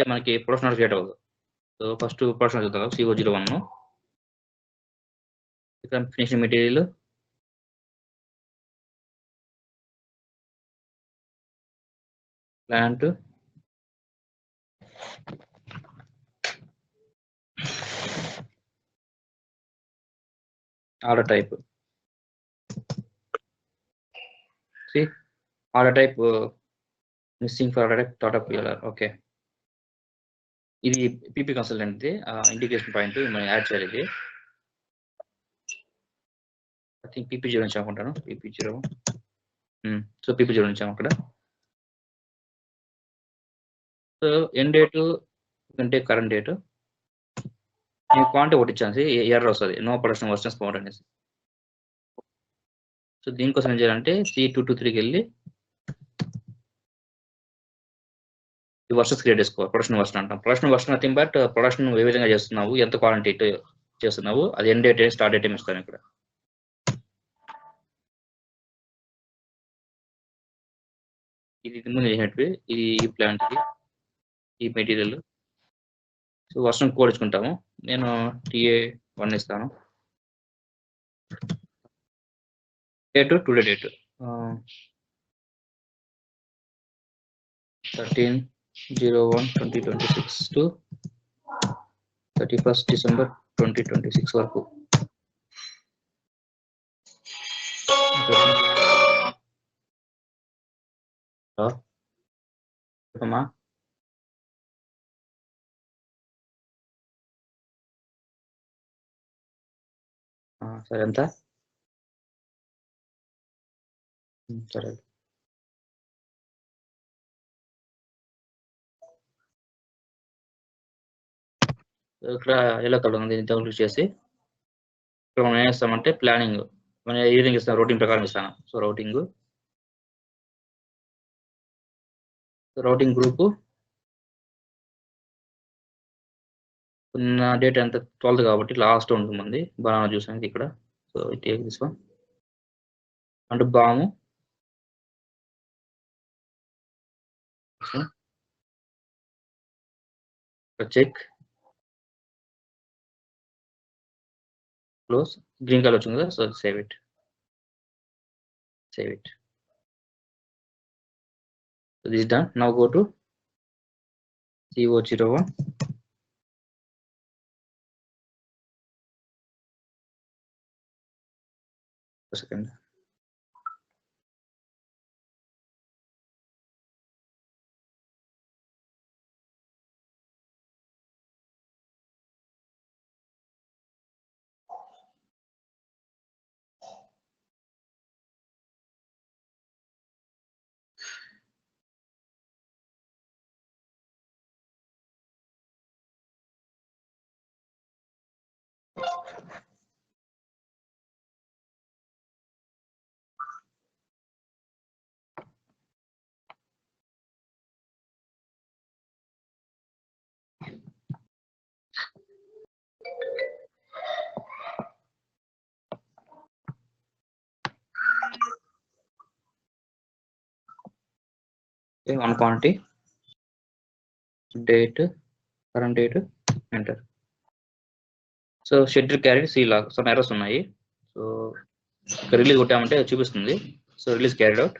అంటే మనకి production create అవ్వదు. సో ఫస్ట్ ప్రొడక్షన్ చూద్దాం. CO01 ఇక్కడ finishing material plant order type. See, order type missing for order type Tata PLR. Okay, ఇది PP consultant indication point మనం add చేయాలి. ఇది ఐ థింక్ PP0 నుంచి అనుకుంటాను. PP0 సో PP0 నుంచి అక్కడ. సో ఎండ్ డేట్ అంటే కరెంట్ డేట్. నేను క్వాంటిటీ ఒకటి ఇచ్చాను, ఎర్రర్ వస్తుంది, నో ప్రొడక్షన్ వర్షన్స్ పౌండ్ అనేసి. సో దీనికోసం ఏం చేయాలంటే C223కి వెళ్ళి ఈ వర్షన్స్ క్రియేట్ చేసుకోవాలి. ప్రొడక్షన్ వర్షన్ అంటాం. Production version nothing but production ఏ విధంగా చేస్తున్నావు, ఎంత క్వాంటిటీ చేస్తున్నావు, అది ఎండ్ డేట్ స్టార్ట్ డేట్ ఇస్తాను ఇక్కడ. ఇది ముందు చేసినట్టు ఇది ఈ ప్లాంట్కి ఈ మెటీరియల్. సో వర్షన్ కోడ్ ఇచ్చుకుంటాము. నేను TA1 ఇస్తాను. Date today date 13/01/2026 to 31st December 2026 వరకు. చెప్పమ్మా. సరే, ఎంత? సరే, ఇక్కడ ఎలా కలర్ ఉంది ఇంత క్లిక్ చేసి ఇక్కడ మనం ఏం చేస్తామంటే ప్లానింగ్ మనం ఏ విధంగా ఇస్తాం, రౌటింగ్ ప్రకారం ఇస్తాను. సో రౌటింగ్ గ్రూప్ ఉన్న డేట్ ఎంత 12th కాబట్టి లాస్ట్ ఉంటుంది బనానా జ్యూస్ అనేది ఇక్కడ. సో టేక్ దిస్ వన్ అంటే బాము చెక్ క్లోజ్. గ్రీన్ కలర్ వచ్చింది కదా, so save it. So this is done. Now go to CO01. A second. Okay, one quantity, date, current date, enter. So schedule carry C log some errors ఉన్నాయి. So release కొట్టామంటే చూపిస్తుంది. So release carried out.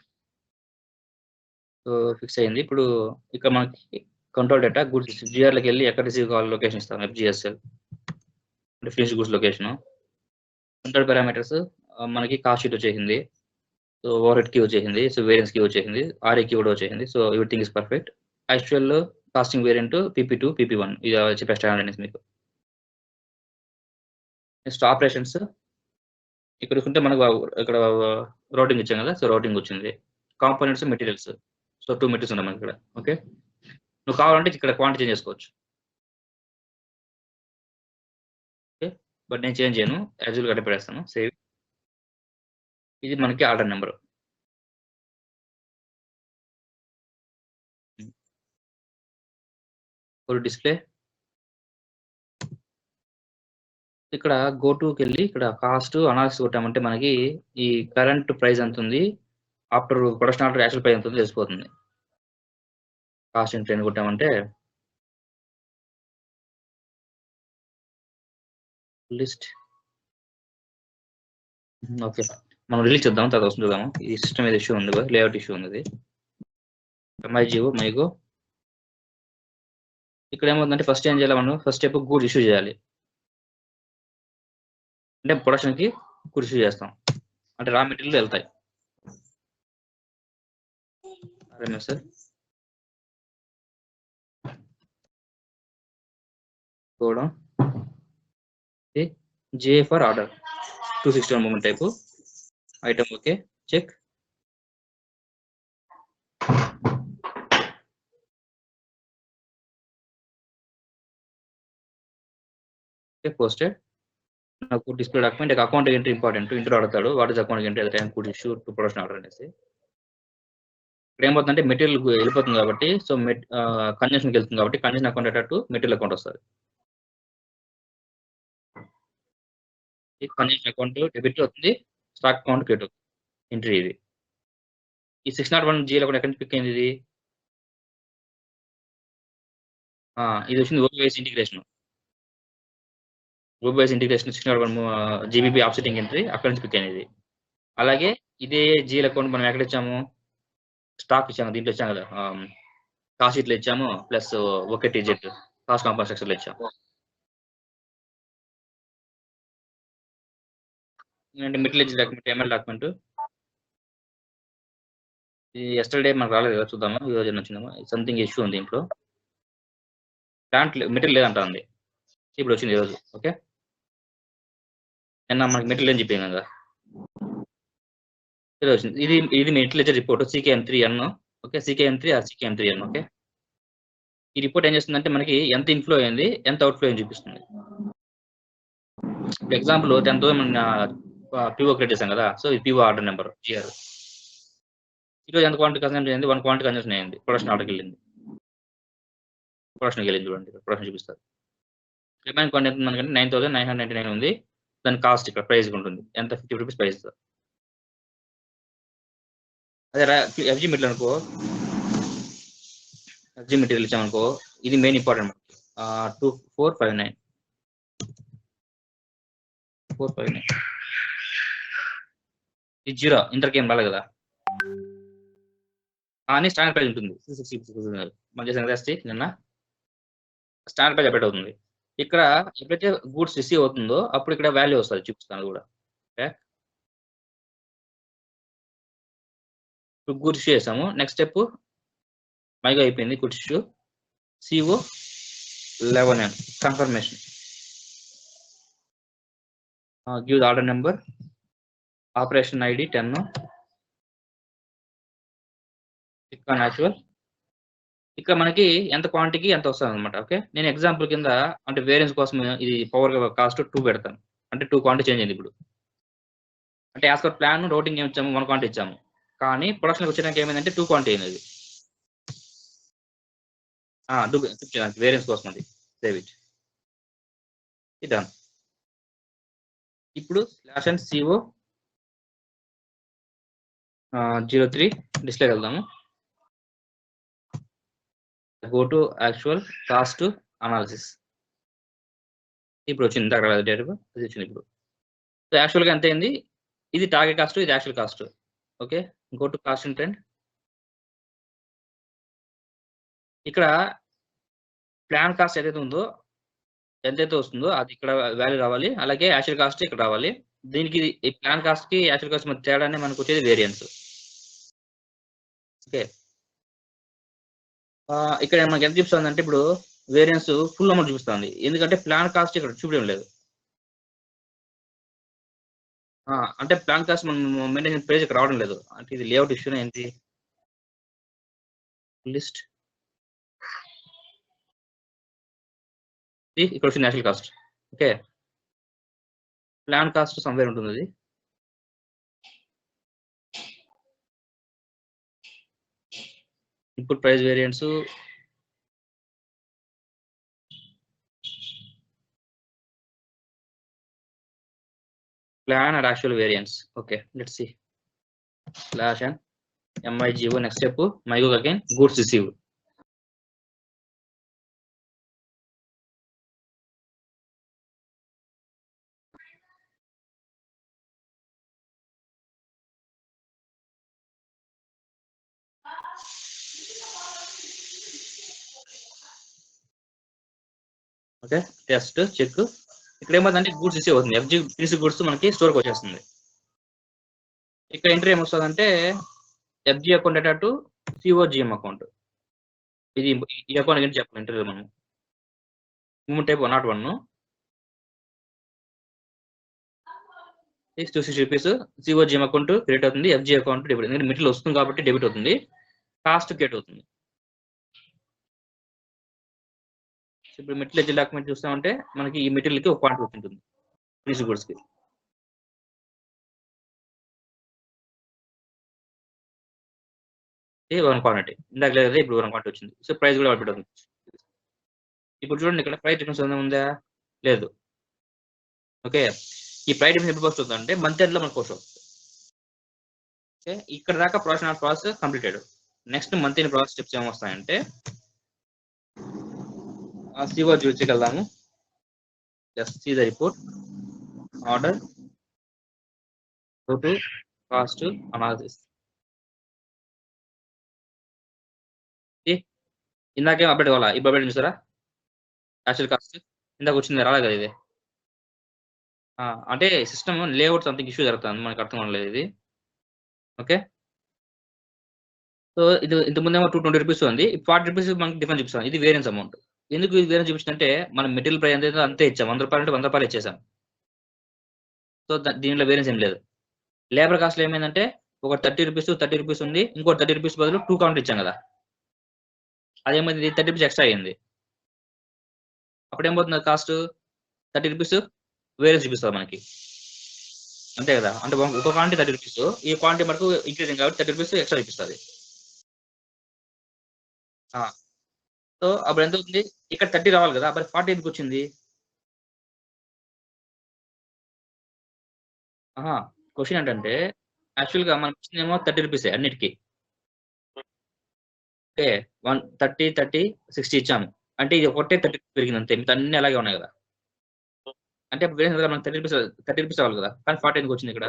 So fix అయింది. ఇప్పుడు ఇక్కడ మనకి control data goods GRలోకి వెళ్ళి ఎక్కడ receive కావాలి లొకేషన్ ఇస్తాం. FGSL అంటే finish goods location. Control parameters మనకి కాస్ట్ షీట్ వచ్చేసింది. సో ఓవర్ హెడ్ కీ వచ్చేసింది. సో వేరియన్స్ కీ వచ్చేసింది. RA కీ కూడా వచ్చేసింది. So everything is perfect. Actual costing variant PP2 PP1 ఇది చెప్పే స్టాండర్డ్ అనేసి మీకు. నెక్స్ట్ ఆపరేషన్స్ ఇక్కడ చూసుకుంటే మనకు ఇక్కడ రౌటింగ్ ఇచ్చాం కదా. సో రౌటింగ్ వచ్చింది. Components materials. సో 2 మెటీరియల్స్ ఉన్నాయి మనకి ఇక్కడ. ఓకే, నువ్వు కావాలంటే ఇక్కడ క్వాంటిటీ చేంజ్ చేసుకోవచ్చు. ఓకే, బట్ నేను చేంజ్ చేయను, యాక్చువల్గా అట్లా పెడేస్తాను. సేవ్. ఇది మనకి ఆర్డర్ నెంబర్. డిస్ప్లే ఇక్కడ గో టుకి వెళ్ళి ఇక్కడ కాస్ట్ అనాలిసిస్ కొట్టామంటే మనకి ఈ కరెంట్ ప్రైస్ ఎంత ఉంది, after production order actual price ఎంత ఉంది తెలిసిపోతుంది. కాస్ట్ ఎంత కొట్టామంటే లిస్ట్. ఓకే, మనం రిలీజ్ చేద్దాం, తర్వాత వస్తుంది చూద్దాము. ఈ సిస్టమ్ ఏదో ఇష్యూ ఉంది, లేఅవుట్ ఇష్యూ ఉంది. MyGeo మైగో. ఇక్కడ ఏమవుతుందంటే ఫస్ట్ ఏం చేయాలి, మనం ఫస్ట్ స్టెప్ గూడ్స్ ఇష్యూ చేయాలి. అంటే ప్రొడక్షన్కి గూడ్స్ ఇష్యూ చేస్తాం, అంటే రా మెటీరియల్ వెళ్తాయి. RMS కూడా J for order 261 moment type item. Okay, check. Okay, posted. Now could display document like account entry important to intro adutadu. What is account entry at the time could issue to production order anesi. ఇక్కడ ఏమవుతుందంటే material వెళ్ళిపోతుంది కాబట్టి, so కన్జంక్షన్కి వెళ్తుంది కాబట్టి conjunction account అయ్యేటట్టు material account వస్తుంది. ఈ conjunction account debit అవుతుంది, స్టాక్ అకౌంట్ క్రెడిట్ అవుతుంది. ఎంట్రీ ఇది. ఈ 601 జీలో కూడా ఎక్కడి నుంచి పిక్ అయింది ఇది? ఇది వచ్చింది ఓబీఐఎస్ ఇంటిగ్రేషన్. ఓబీఐఎస్ ఇంటిగ్రేషన్ 601 జీబీపీ ఆఫ్సెటింగ్ ఎంట్రీ అక్కడి నుంచి పిక్ అయింది. అలాగే ఇదే జీఎల్ అకౌంట్ మనం ఎక్కడ ఇచ్చాము, స్టాక్ ఇచ్చాము, దీంట్లో ఇచ్చాము కదా, కాస్ట్ షీట్లో ఇచ్చాము, ప్లస్ ఒకే టీజెట్ కాస్ట్ కాంపౌండ్ స్ట్రక్చర్లో ఇచ్చాము. అంటే మిడిల్ డాక్యుమెంట్, ఎంఎల్ డాక్యుమెంట్. ఈ ఎస్టర్డే మనకు రాలేదు కదా, చూద్దాము ఈ రోజు వచ్చిందేమో. సంథింగ్ ఇష్యూ ఉంది దీంట్లో, ప్లాంట్ మెటీరియల్ లేదంటా ఉంది. ఇప్పుడు వచ్చింది ఈరోజు. ఓకే, నిన్న మనకి మెటీరియల్ అని చెప్పింది కదా, ఈరోజు వచ్చింది. ఇది material report CKM3N. Okay, CKM3 ఆ CKM3N. ఓకే, ఈ రిపోర్ట్ ఏం చేస్తుందంటే మనకి ఎంత ఇన్ఫ్లో అయింది, ఎంత అవుట్ఫ్లో అయింది చూపిస్తుంది. ఇప్పుడు ఎగ్జాంపుల్ 10,000 PO క్రియేట్ చేసాం కదా, సో ఇది PO ఆర్డర్ నెంబర్ GR. ఈరోజు ఎంత క్వాంటిటీ కన్సంప్షన్ అయింది, 1 క్వాంటిటీ కన్సంప్షన్ అయింది, ప్రొడక్షన్ ఆర్డర్కి వెళ్ళింది. ప్రొడక్షన్కి వెళ్ళింది చూడండి, ప్రొడక్షన్ చూపిస్తారు. రిమైనింగ్ క్వాంటిటీ ఎంత ఉందంటే 9,999 ఉంది. దాని కాస్ట్ ఇక్కడ ప్రైస్ ఉంటుంది ఎంత, 50 రూపీస్ ప్రైస్. అదే FG మెటీరియల్ అనుకో, FG మెటీరియల్ ఇచ్చామనుకో, ఇది మెయిన్ ఇంపార్టెంట్. 2459 ఇది 0 ఇంతకేం రాలేదు కదా, కానీ స్టాండర్డ్ ప్రైస్ ఉంటుంది 360 మన చేసిన నిన్న స్టాండర్డ్ ప్రైస్ అప్డేట్ అవుతుంది. ఇక్కడ ఎప్పుడైతే గూడ్స్ రిసీవ్ అవుతుందో అప్పుడు ఇక్కడ వాల్యూ వస్తుంది, చూపిస్తాను కూడా. ఇప్పుడు గూడ్స్ ఇష్యూ చేసాము. నెక్స్ట్ స్టెప్ మైగా అయిపోయింది, goods issue. CO 11 confirmation, give order number, operation ID 10, click on actual. ఇక్కడ మనకి ఎంత క్వాంటిటీకి ఎంత వస్తుంది అనమాట. ఓకే, నేను ఎగ్జాంపుల్ కింద అంటే వేరియన్స్ కోసం ఇది పవర్ కాస్ట్ 2 పెడతాను, అంటే 2 క్వాంటిటీ చేంజ్ అయింది ఇప్పుడు. అంటే యాజ్ పర్ ప్లాన్ రౌటింగ్ ఏమి ఇచ్చాము, 1 క్వాంటిటీ ఇచ్చాము, కానీ ప్రొడక్షన్కి వచ్చేదానికి ఏమైందంటే 2 క్వాంటిటీ అయినది. వేరియన్స్ కోసం అది సేవ్ ఇట్. ఇది ఇప్పుడు /CO 03 డిస్ప్లేకి వెళ్దాము. Go to actual cost analysis. ఇప్పుడు వచ్చింది, ఇందాక డేట్ అది వచ్చింది ఇప్పుడు. సో యాక్చువల్గా ఎంత అయింది, ఇది టార్గెట్ కాస్ట్, ఇది actual cost. Okay, go to cost and trend. ఇక్కడ ప్లాన్ కాస్ట్ ఏదైతే ఉందో, ఎంతైతే వస్తుందో అది ఇక్కడ వాల్యూ రావాలి, అలాగే యాక్చువల్ కాస్ట్ ఇక్కడ రావాలి. దీనికి ఈ ప్లాన్ కాస్ట్ కి యాక్చువల్ కాస్ట్ మధ్య తేడానే మనకు వచ్చేది వేరియన్స్. ఓకే, ఇక్కడ మనకి ఎంత చూపిస్తుంది అంటే ఇప్పుడు వేరియన్స్ ఫుల్ అమౌంట్ చూపిస్తుంది, ఎందుకంటే ప్లాన్ కాస్ట్ ఇక్కడ చూపించడం లేదు. అంటే ప్లాన్ కాస్ట్ మనం మెయింటైన్ పేజ్ ఇక్కడ రావడం లేదు, అంటే ఇది లేఅవుట్ ఇష్యూనే. ఏంటి లిస్ట్, ఇక్కడ వచ్చింది actual cost. Okay, plan cost somewhere ఉంటుంది అది. Input price variance, plan or actual variance. Okay, let's see. Slash and MyGeo. Next step, MyGo again, goods received. Okay, test check. ఇక్కడ ఏమవుతుందంటే గూడ్స్ రిసీవ్ అవుతుంది, FG goods మనకి స్టోర్కి వచ్చేస్తుంది. ఇక్కడ entry ఏమొస్తుందంటే FG account data to COGM account. ఇది ఈ అకౌంట్ ఏంటి చెప్పాలి ఇంటర్వ్యూ మనం. Movement type 101, ₹260 COGM account create అవుతుంది, FG అకౌంట్ డెబిట్. ఎందుకంటే మిడిల్ వస్తుంది కాబట్టి డెబిట్ అవుతుంది, కాస్ట్ క్రియేట్ అవుతుంది. ఇప్పుడు మెటీరియల్ డాక్యుమెంట్ చూస్తామంటే మనకి ఈ మెటీరియల్ కి ఒక క్వాంటిటీ ఉంటుంది ఫినిష్ గూడ్స్ కి. ఇది 1 క్వాంటిటీ, ఇందాక లేదా ఇప్పుడు 1 క్వాంటిటీ వచ్చింది. సో ప్రైస్ కూడా అప్డేట్ అవుతుంది. ఇప్పుడు చూడండి ఇక్కడ ప్రైస్ డిఫరెన్స్ ఏమైనా ఉందా, లేదు. ఓకే, ఈ ప్రైస్ డిఫరెన్స్ ఎప్పుడు పోస్ట్ అవుతుంది అంటే మంత్ ఎండ్ లో మనకు పోస్ట్ అవుతుంది. ఓకే, ఇక్కడ దాకా process completed. Next month end process steps ఏమొస్తాయంటే COG వచ్చేకి వెళ్దాము. Just see the report, order, go to cost analysis. ఇందాకేం అప్డేట్ కావాలా, ఇప్పుడు అప్డేట్ చూసారా యాక్చువల్ కాస్ట్ ఇందాక వచ్చింది, రాలే కదా ఇది. అంటే సిస్టమ్ లేఅవుట్ సంథింగ్ ఇష్యూ జరుగుతుంది, మనకు అర్థం అవ్వలేదు ఇది. ఓకే, సో ఇది ఇంతకుముందేమో ₹220 ఉంది, ₹40 మనకి డిఫరెన్స్ చూపిస్తాం. ఇది వేరియన్స్ అమౌంట్. ఎందుకు ఇది వేరియన్స్ చూపించిందంటే మనం మెటీరియల్ ప్రైస్ ఎంత అంతే ఇచ్చాం, ₹100 అంటే ₹100 ఇచ్చేసాం. సో దీంట్లో వేరియన్స్ ఏం లేదు. లేబర్ కాస్ట్ ఏమైందంటే ఒక ₹30 ఉంది, ఇంకో ₹30 బదులు 2 కౌంటర్ ఇచ్చాం కదా, అదేమైంది ₹30 ఎక్స్ట్రా అయ్యింది. అప్పుడు ఏమవుతుంది కాస్ట్ ₹30 వేరియన్స్ చూపిస్తుంది మనకి, అంతే కదా. అంటే ఒక క్వాంటిటీ ₹30, ఈ క్వాంటిటీ మనకు ఇంక్రీజింగ్ కాబట్టి ₹30 ఎక్స్ట్రా చూపిస్తుంది. సో అప్పుడు ఎంత అవుతుంది, ఇక్కడ 30 రావాలి కదా, మరి 40 ఎందుకు వచ్చింది? క్వశ్చన్ ఏంటంటే యాక్చువల్‌గా మనకి ఇచ్చిందేమో ₹30 అన్నిటికి. ఓకే, 30, 30, 60 ఇచ్చాము. అంటే ఇది ఒకటే 30 పెరిగింది అంతే, మిగతా అన్ని అలాగే ఉన్నాయి కదా. అంటే వేరే మనకు ₹30 రావాలి కదా, కానీ 40 ఎందుకు వచ్చింది ఇక్కడ?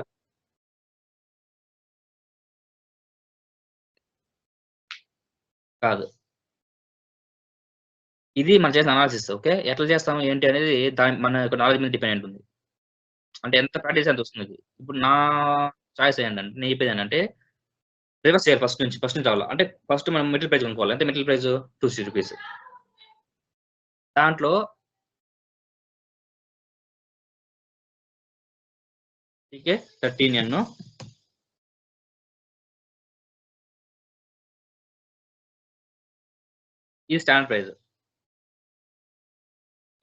కాదు, ఇది మనం చేసిన అనాలిసిస్. ఓకే, ఎట్లా చేస్తాము ఏంటి అనేది మన యొక్క నాలెడ్జ్ మీద డిపెండ్ ఉంటుంది. అంటే ఎంత ప్రాక్టీస్ ఎంత వస్తుంది ఇది. ఇప్పుడు నా చాయిస్ ఏంటంటే నేను చెప్పేది ఏంటంటే రివర్స్ చేయాలి, ఫస్ట్ నుంచి రావాలి. అంటే ఫస్ట్ మనం మెటీరియల్ ప్రైస్ కొనుక్కోవాలి. ఎంత మెటీరియల్ ప్రైస్ ₹260. దాంట్లో టీకే 13N ఇది స్టాండర్డ్ ప్రైస్.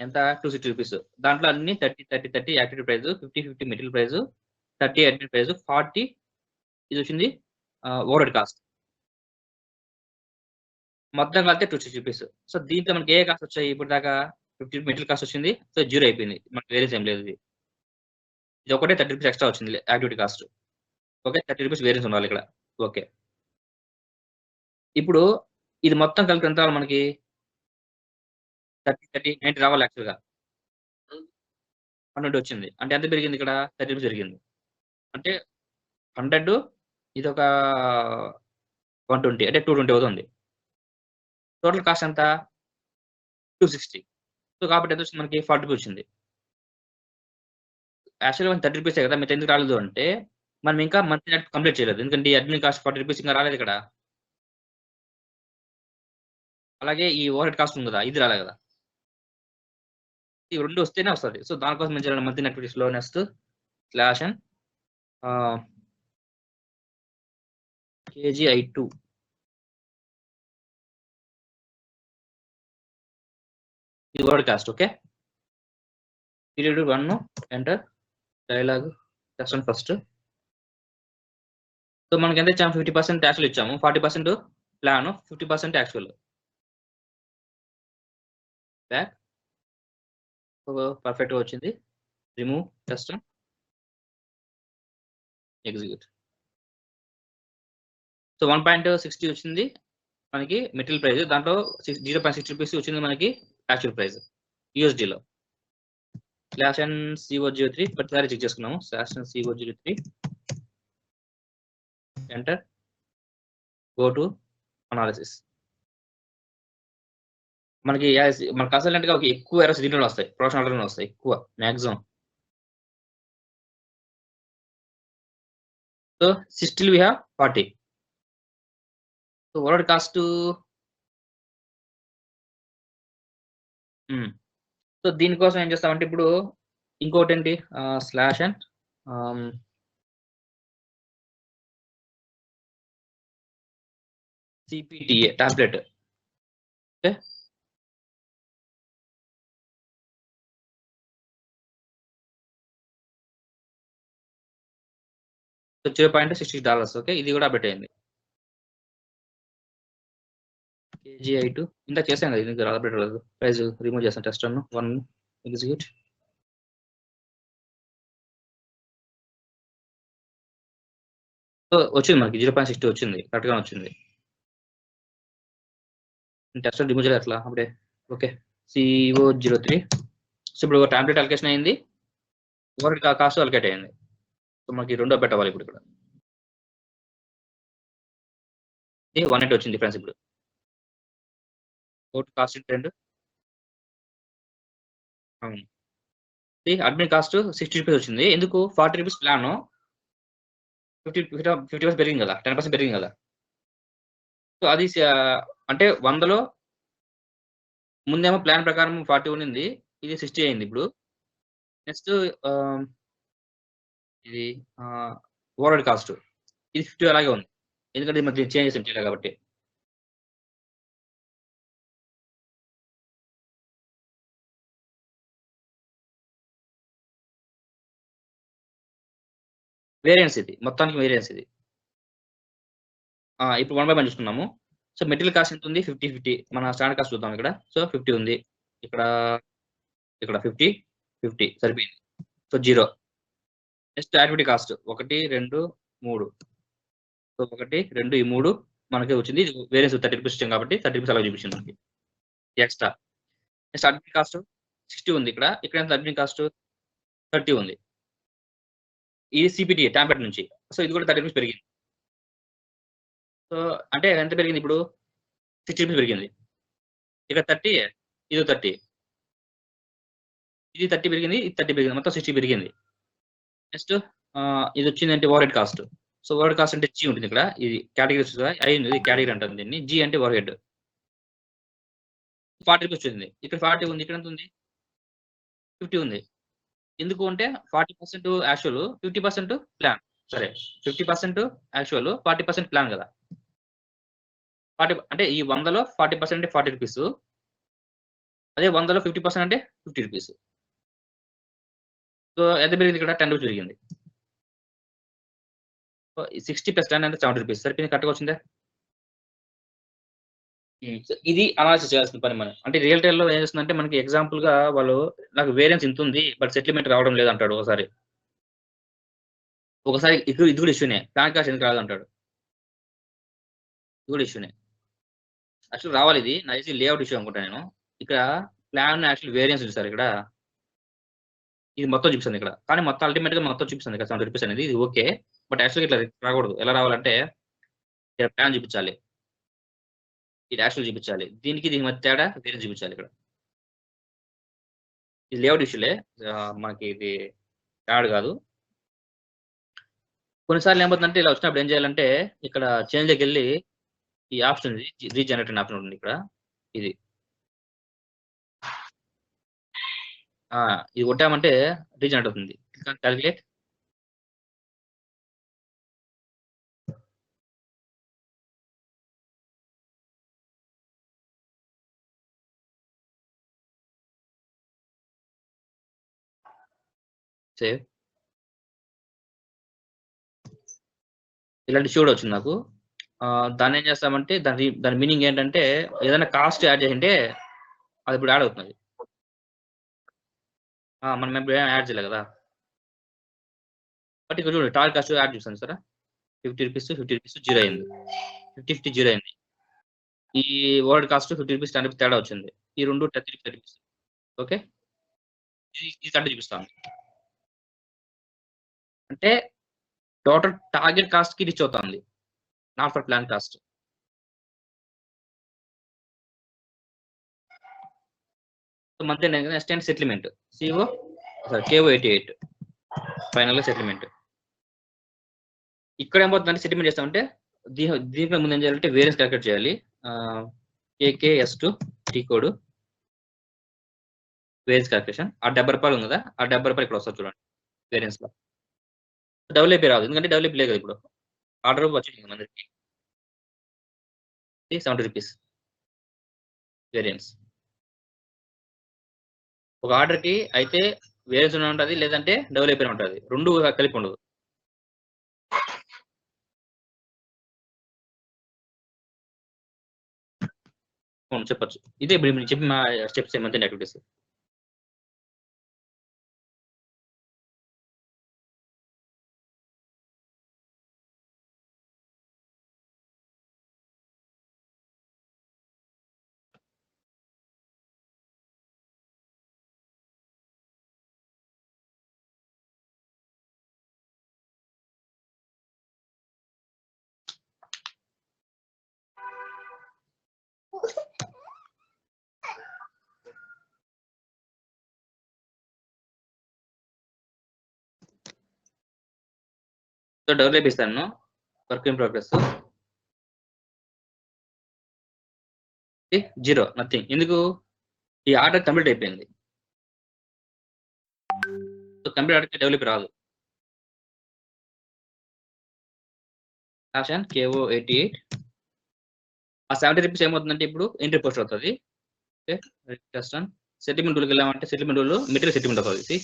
ఎంత ₹260. దాంట్లో అన్ని 30, 30, 30 activity price, 50, 50 material price, 30 admin price, 40 ఇది వచ్చింది ఓవర్ కాస్ట్. మొత్తం కలిపితే ₹260. సో దీంట్లో మనకి ఏ కాస్ట్ వచ్చాయి ఇప్పుడు దాకా? 50 మెటీరియల్ కాస్ట్ వచ్చింది, సో జీరో అయిపోయింది, మనకి వేరేస్ ఏం లేదు. ఇది ఒకటే ₹30 ఎక్స్ట్రా వచ్చింది యాక్టివిటీ కాస్ట్. ఓకే, ₹30 వేరియన్స్ ఉండాలి ఇక్కడ. ఓకే, ఇప్పుడు ఇది మొత్తం కలిపి ఎంత రావాలి మనకి? 30, 30, 90 రావాలి యాక్చువల్‌గా. 100 వచ్చింది. అంటే ఎంత పెరిగింది ఇక్కడ? ₹30 పెరిగింది. అంటే 100 ఇదొక 120 అంటే 220 అవుతుంది. టోటల్ కాస్ట్ ఎంత? 260. సో కాబట్టి ఎంతొచ్చింది మనకి? ₹40 వచ్చింది. యాక్చువల్‌గా మనకి ₹30 కదా, మిగతా ఎందుకు రాలేదు అంటే మనం ఇంకా మంత్లీ నెట్ కంప్లీట్ చేయలేదు. ఎందుకంటే ఈ అడ్మిన్ కాస్ట్ ₹40 ఇంకా రాలేదు ఇక్కడ. అలాగే ఈ ఓవర్‌హెడ్ కాస్ట్ ఉంది కదా, ఇది రాలే కదా. ఈ 2 వస్తేనే వస్తది. సో దానికోసం ఏం చేయాలి, మంత్లీ యాక్టివిటీస్‌లో నెక్స్ట్ /n KGI2 ఇది overhead cost. Okay, period 1 enter dialogue section first. So మనకి ఎంత ఇచ్చాము? 50% యాక్చువల్ ఇచ్చాము, 40% ప్లాన్, 50% యాక్చువల్. బ్యాక్ పర్ఫెక్ట్‌గా వచ్చింది. Remove test execute. సో 1.60 వచ్చింది మనకి మెటీరియల్ ప్రైస్. దాంట్లో ₹0.60 వచ్చింది మనకి యాక్చువల్ ప్రైస్ USDలో. /n CO03 ప్రతిసారి చెక్ చేసుకున్నాము. /n CO03 enter go to analysis. మనకి మన కన్సల్టెంట్‌గా ఎక్కువ ఎర్రర్స్ దీంట్లోనే వస్తాయి. ప్రొడక్షన్ ఆర్డర్‌లోనే వస్తాయి ఎక్కువ maximum. So, still we have 40. So, overall cost hmm. So, దీనికోసం ఏం చేస్తామంటే ఇప్పుడు ఇంకోటేంటి slash and ah, CPTA tablet. Okay. So, $0.60 okay. ఇది కూడా అప్డేట్ అయింది. KGI2 ఇందాక చేసాం కదా! ఇది అప్డేట్ అవ్వలేదు. ప్రైస్ రిమూవ్ చేసాను టెస్ట్ రన్ 1 ఎగ్జిక్యూట్. సో, వచ్చింది మనకి 0.60 వచ్చింది. కరెక్ట్ గానే వచ్చింది. టెస్ట్ రన్ రిమూవ్ చేయలేదు అట్లా అప్పుడే. ఓకే. CO03 సో, ఇప్పుడు టాబ్లెట్ అలొకేషన్ అయింది. ఓవరాల్ కాస్ట్ అలొకేట్ అయింది. సో, మనకి రెండో అప్డేట్ అవ్వాలి ఇప్పుడు ఇక్కడ. ఇది 180 వచ్చింది డిఫరెన్స్ ఇప్పుడు. టోటల్ కాస్ట్ ఏంటి? అవును. ఇది అడ్మిన్ కాస్ట్ ₹60 వచ్చింది. ఎందుకు? ₹40 ప్లాను 50% పెరిగింది కదా! 10% పెరిగింది కదా! సో, అది అంటే 100లో ముందేమో ప్లాన్ ప్రకారం 40 ఉండింది. ఇది 60 అయింది ఇప్పుడు. నెక్స్ట్ ఆహ్, ఇది ఓవరాల్ కాస్ట్. ఇది 50 అలాగే ఉంది. ఎందుకంటే ఈ మధ్య చేంజెస్ ఏం చేయలే కాబట్టి. వేరియన్స్ ఇది. మొత్తానికి వేరియన్స్ ఇది. ఇప్పుడు 1/1 చూసుకున్నాము. సో, మెటీరియల్ కాస్ట్ ఎంతుంది? 50, 50 మన స్టాండర్డ్ కాస్ట్ చూద్దాం ఇక్కడ. సో, 50 ఉంది. ఇక్కడ, ఇక్కడ 50, 50 సరిపోయింది. So, 0. Next activity cost 1, 2, 3. So, 1, 2 ఈ 3 మనకే వచ్చింది. ఇది వేరియన్స్ ₹30 ఇచ్చాం కాబట్టి ₹30 అలాగే చూపించింది మనకి. ఎక్స్‌ట్రా. నెక్స్ట్ అడ్మిన్ కాస్ట్ 60 ఉంది ఇక్కడ. ఇక్కడ ఎంత అడ్మిన్ కాస్ట్ 30 ఉంది. ఇది సీపీటీ టాంపేట్ నుంచి. సో, ఇది కూడా ₹30 పెరిగింది. సో, అంటే ఎంత పెరిగింది ఇప్పుడు? ₹60 పెరిగింది. ఇక్కడ 30 ఇదో 30. ఇది 30 పెరిగింది. ఇది 30 పెరిగింది. మొత్తం 60 పెరిగింది. నెక్స్ట్ ఇదొచ్చిందంటే overhead cost. So, overhead cost అంటే జీ ఉంటుంది ఇక్కడ. ఇది కేటగరీస్ ఐ ఉంది. ఇది కేటగరీ అంటాం దీన్ని. జీ అంటే ఓవర్‌హెడ్. ₹40 వచ్చింది. ఇక్కడ 40 ఉంది. ఇక్కడ ఎంత ఉంది? 50 ఉంది. ఎందుకు అంటే 40% యాక్చువల్, 50% ప్లాన్. సరే. 50% యాక్చువల్, 40% ప్లాన్ గదా! 40 అంటే ఈ 100లో 40% అంటే ₹40. అదే 100లో 50% అంటే ₹50. సో, ఎంత పెరిగింది ఇక్కడ? ₹10 పెరిగింది. సో, 60 + 10 అంటే ₹70 సరిపోయింది. కరెక్ట్‌గా వచ్చిందా? సో, ఇది అనాలిసిస్ చేయాల్సిన పని మనం. అంటే రియల్ టైమ్‌లో ఏం చేస్తుందంటే మనకి ఎగ్జాంపుల్‌గా వాళ్ళు నాకు వేరియన్స్ ఇంతుంది. బట్ సెటిల్‌మెంట్ రావడం లేదంటాడు ఒకసారి. ఒకసారి ఇది కూడా ఇష్యూనే. ప్లాన్ కాస్ట్ ఎందుకు రాదంటాడు. ఇది కూడా ఇష్యూనే. యాక్చువల్ రావాలిది. నాకు తెలిసి లేఅవుట్ ఇష్యూ అనుకుంటా నేను. ఇక్కడ ప్లాన్ యాక్చువల్ వేరియన్స్ ఉంది సార్ ఇక్కడ. ఇది మొత్తం చూపిస్తుంది ఇక్కడ. కానీ మొత్తం అల్టిమేట్‌గా మొత్తం చూపిస్తుంది ఇక్కడ ₹70 అనేది. ఇది ఓకే. బట్ యాక్చువల్‌గా ఇట్లా రాకూడదు. ఎలా రావాలంటే ఇక్కడ ప్లాన్ చూపించాలి. ఇది యాక్చువల్ చూపించాలి. దీనికి మధ్య తేడా వేరే చూపించాలి ఇక్కడ. ఇది లేఅవుట్ ఇష్యూలే. మనకి ఇది యాడ్ కాదు. కొన్ని సార్లు ఏమవుతుందంటే ఇలా వచ్చినప్పుడు ఏం చేయాలంటే ఇక్కడ చేంజ్‌లోకెళ్ళి ఈ ఆప్షన్ ఉంది. రీజనరేట్ అనే ఆప్షన్ ఉంటుంది ఇక్కడ. ఇది. ఆ! ఇది కొట్టామంటే రీజనరేట్ అవుతుంది. Click on calculate. సేవ్. ఇలాంటి ఇష్యూ కూడా వచ్చింది నాకు. దాన్నేం చేస్తామంటే దాని మీనింగ్ ఏంటంటే ఏదైనా కాస్ట్ యాడ్ చేసుంటే అది ఇప్పుడు యాడ్ అవుతుంది. మనం ఇప్పుడు ఏం యాడ్ చేయలే కదా! బట్ ఇక్కడ చూడండి టార్గెట్ కాస్ట్ యాడ్ చేశాను చూసారా? ₹50, ₹50 జీరో అయింది. 50, 50 జీరో అయింది. ఈ ఓవర్‌హెడ్ కాస్ట్ ₹50, ₹10 తేడా వచ్చింది. ఈ 2 ₹30 ఓకే. ఇది 30 చూపిస్తాంది. అంటే టోటల్ టార్గెట్ కాస్ట్‌కి రీచ్ అవుతాంది. Not for plan cost. So month end next ఏంటి settlement CO sorry KO 88 final settlement. ఇక్కడ ఏమవుతుందంటే సెటిల్మెంట్ చేస్తామంటే దీనిపై ముందు ఏం చేయాలంటే వేరియన్స్ క్యాలిక్యులేట్ చేయాలి. KKS2 T code variance calculation. ఆ 70 రూపాయలు ఉంది కదా, ఆ 70 రూపాయలు ఇక్కడ వస్తుంది చూడండి వేరియన్స్ లో. డబ్ల్యూఐపీ రాదు ఎందుకంటే డబ్ల్యూఐపీ లేదు కదా ఇప్పుడు. ఆర్డర్ వచ్చింది మనకి 70 రూపీస్ వేరియన్స్. ఒక ఆర్డర్ కి అయితే వేరియన్స్ ఉంటుంది లేదంటే డబ్ల్యూఐపీ ఉంటుంది, రెండు కలిపి ఉండదు. చెప్పొచ్చు. ఇదే ఇప్పుడు మీరు చెప్పిన స్టెప్స్ ఏమంటే యాక్టివిటీస్. సో డబ్ల్యూఐపీ ఇస్తాను, వర్క్ ఇన్ ప్రోగ్రెస్ 0 నథింగ్. ఎందుకు? ఈ ఆర్డర్ కంప్లీట్ అయిపోయింది. సో కంప్లీట్ ఆర్డర్కి డెవలప్ రాదు. ఆప్షన్ KO 88 ఆ 70 రూపీస్ ఏమవుతుందంటే ఇప్పుడు ఎంట్రీ పోస్ట్ అవుతుంది. సెటిల్మెంట్ టూల్కి వెళ్ళామంటే సెటిల్మెంట్ టూల్ మెటీరియల్ సెటిల్మెంట్ అవుతుంది.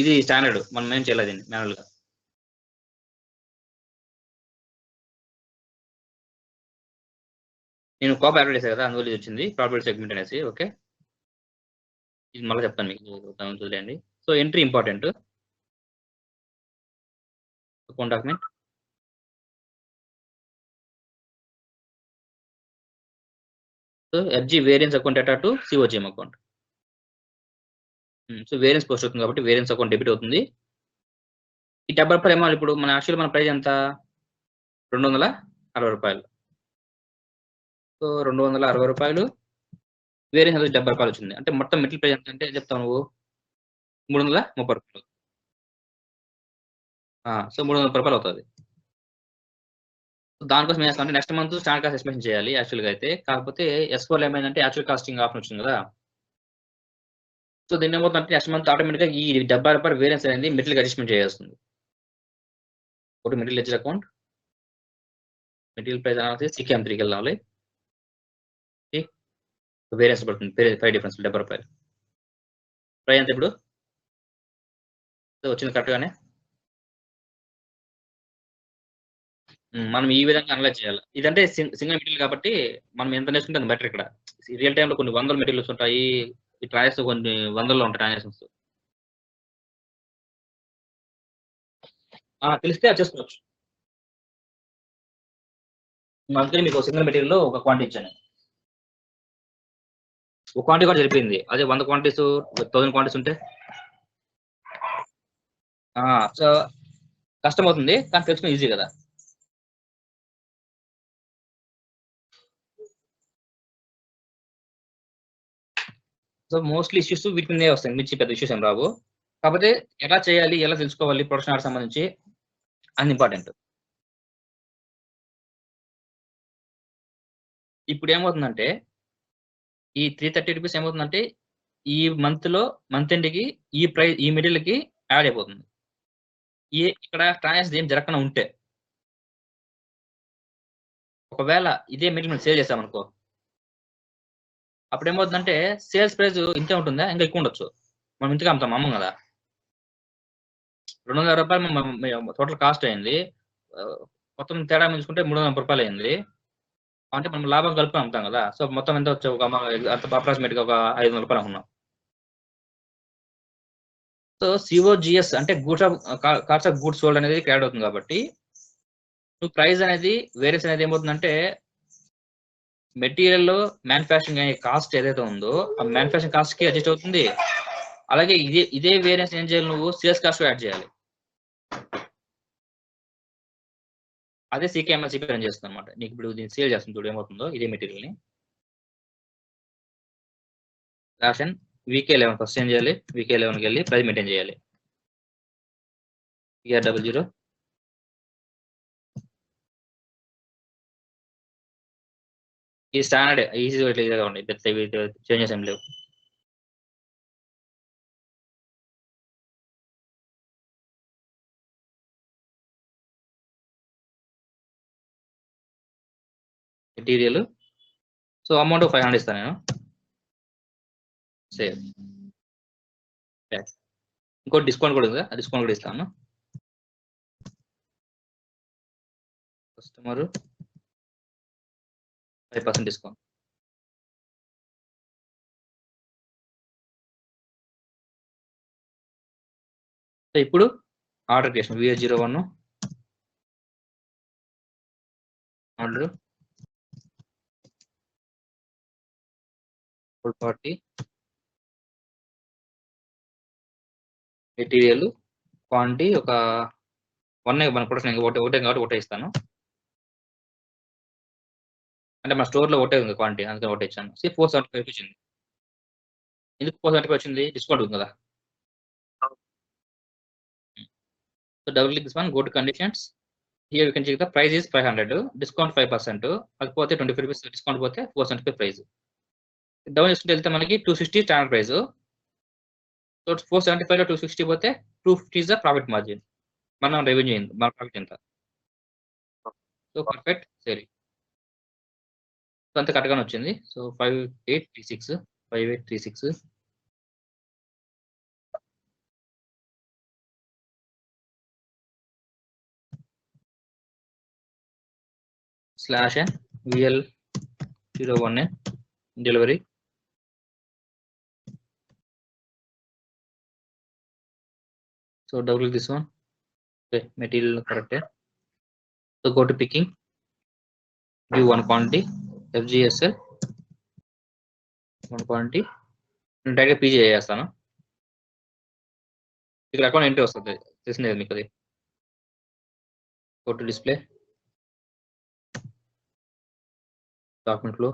ఇది స్టాండర్డ్, మనం ఏం చేయలేదు దీన్ని మాన్యువల్ గా. నేను కాపీ యాడ్ చేశాను కదా, అందువల్ల ఇది వచ్చింది ప్రాపర్టీ సెగ్మెంట్ అనేసి. ఓకే, ఇది మళ్ళీ చెప్తాను మీకు, చూడండి. So entry important. Account document, so FG variance account data to COGM account. So variance post అవుతుంది కాబట్టి వేరియన్స్ అకౌంట్ డెబిట్ అవుతుంది. ఈ 70 రూపాయలు ఏమో ఇప్పుడు మన యాక్చువల్ మన ప్రైస్ ఎంత 260 రూపాయలు. సో 260 రూపాయలు వేరియన్స్ 70 రూపాయలు వచ్చింది. అంటే మొత్తం మెటీరియల్ ప్రైస్ ఎంత అంటే చెప్తావు నువ్వు 330 రూపాయలు. సో 330 రూపాయలు అవుతుంది. దానికోసం ఏం చేస్తామంటే next month standard cost estimation చేయాలి యాక్చువల్గా అయితే. కాకపోతే S4 లో ఏమైందంటే యాక్చువల్ కాస్టింగ్ ఆప్షన్ వచ్చింది కదా. సో దీన్ని ఏమవుతుందంటే నెక్స్ట్ మంత్ ఆటోమేటిక్గా ఈ 70 రూపాయలు వేరియన్స్ అనేది మెటీరియల్ అడ్జస్ట్మెంట్ చేయాల్సింది. ఒకటి material ledger account, material price analysis CKM3కి వెళ్ళాలి. వేరియన్స్ పడుతుంది, ప్రైస్ డిఫరెన్స్ 70 రూపాయలు. ప్రైస్ ఎంత ఇప్పుడు వచ్చింది కరెక్ట్గానే. మనం ఈ విధంగా అనలైజ్ చేయాలి. ఇదంటే సింగిల్ మెటీరియల్ కాబట్టి మనం ఎంత నేర్చుకుంటే అంత బెటర్. ఇక్కడ రియల్ టైంలో కొన్ని వందల మెటీరియల్స్ ఉంటాయి, ఈ ట్రాన్సాక్షన్ కొన్ని వందల్లో ఉంటాయి ట్రాన్సాక్షన్స్. తెలిస్తే అది చేసుకోవచ్చు. అందుకని మీకు సింగిల్ మెటీరియల్ ఒక క్వాంటిటీ ఇచ్చాను. ఒక క్వాంటిటీ కూడా సరిపోయింది. అదే 100 క్వాంటిటీస్ 1000 క్వాంటిటీస్ ఉంటే సో కష్టం అవుతుంది, కానీ తెలుసుకుని ఈజీ కదా. సో మోస్ట్లీ ఇష్యూస్ వీటి మీదే వస్తాయి, మించి పెద్ద ఇష్యూస్ ఏం రావు. కాకపోతే ఎలా చేయాలి, ఎలా తెలుసుకోవాలి ప్రొడక్షన్ ఆర్డర్ సంబంధించి అది ఇంపార్టెంట్. ఇప్పుడు ఏమవుతుందంటే ఈ 330 రూపీస్ ఏమవుతుందంటే ఈ మంత్ లో మంత్ ఎండ్కి ఈ ప్రైస్ ఈ మెటీరియల్ కి యాడ్ అయిపోతుంది. ఇక్కడ ట్రాన్సాక్షన్ ఏం జరగకుండా ఉంటే, ఒకవేళ ఇదే మెటీరియల్ సేల్ చేసామనుకో, అప్పుడు ఏమవుతుందంటే సేల్స్ ప్రైస్ ఇంతే ఉంటుందా, ఇంకా ఎక్కువ ఉండొచ్చు. మనం ఇంతగా అమ్మం కదా. 260 రూపాయలు టోటల్ కాస్ట్ అయింది, మొత్తం తేడా చూసుకుంటే 330 రూపాయలు అయింది. అంటే మనం లాభం కలుపుకొని అమ్ముతాం కదా. సో మొత్తం ఎంత వచ్చావు ఒక అప్రాక్సిమేట్ గా ఒక 500 రూపాయలు అనుకున్నాం. సో COGS అంటే కాస్ట్ ఆఫ్ గూడ్స్ సోల్డ్ అనేది యాడ్ అవుతుంది కాబట్టి నువ్వు ప్రైస్ అనేది వేరియన్స్ అనేది ఏమవుతుందంటే మెటీరియల్ మ్యానుఫ్యాక్చరింగ్ అయ్యే కాస్ట్ ఏదైతే ఉందో ఆ మ్యానుఫ్యాక్చరింగ్ కాస్ట్ కి అడ్జస్ట్ అవుతుంది. అలాగే ఇదే వేరియన్స్ ఏం చేయాలి, నువ్వు సేల్స్ కాస్ట్ యాడ్ చేయాలి. అదే CKMS పని చేస్తుంది అనమాట. నీకు ఇప్పుడు దీన్ని సేల్ చేస్తుంది చూడు ఏమవుతుందో ఇదే మెటీరియల్ ని. స్లాష్ అండ్ VK11 ఫస్ట్ ఏం చేయాలి, VK11కి వెళ్ళి ప్రైస్ మెయింటైన్ చేయాలి. PR00 ఈ స్టాండర్డ్ ఈజీగా ఉండే, పెద్ద చేంజెస్ ఏం లేవు. మెటీరియల్ సో అమౌంట్ 500 ఇస్తాను నేను. సేవ్. ఇంకోటి డిస్కౌంట్ కూడా ఉంది, ఆ డిస్కౌంట్ కూడా ఇస్తాను. Customer 5% discount. సో ఇప్పుడు ఆర్డర్ చేసిన VH01 ఆర్డర్ 40 మెటీరియల్ క్వాంటిటీ ఒక 1 మన ప్రొడక్షన్ ఒకటే కాబట్టి ఒకటే ఇస్తాను. అంటే మన స్టోర్ లో ఒకటే ఉంది క్వాంటిటీ, అందుకని ఒకటే ఇచ్చాను. 475 వచ్చింది. ఎందుకు 475 వచ్చింది, డిస్కౌంట్ ఉంది కదా. So double click this one, go to conditions. Here you can check the price is 500, discount 5%, అది పోతే 25 రూపీస్ డిస్కౌంట్ పోతే 475 ప్రైస్. డౌన్ చేసుకుంటే వెళ్తే మనకి 260 స్టాండర్డ్ ప్రైస్. సో 475 లో 260 పోతే 250 ఇస్ ద ప్రాఫిట్ మార్జిన్. మనం రెవెన్యూ మన ప్రాఫిట్ ఎంత. So perfect sale. సో అంత కరెక్ట్గానే వచ్చింది. So 5836 slash VL01 delivery. So double this one. Okay, material correct. So go to picking, give one quantity, FGSL 1 quantity. నేను direct PG చేస్తాను. ఇక్కడ account entry వస్తుంది, తెలిసిందే మీకు అది. Go to display, document flow,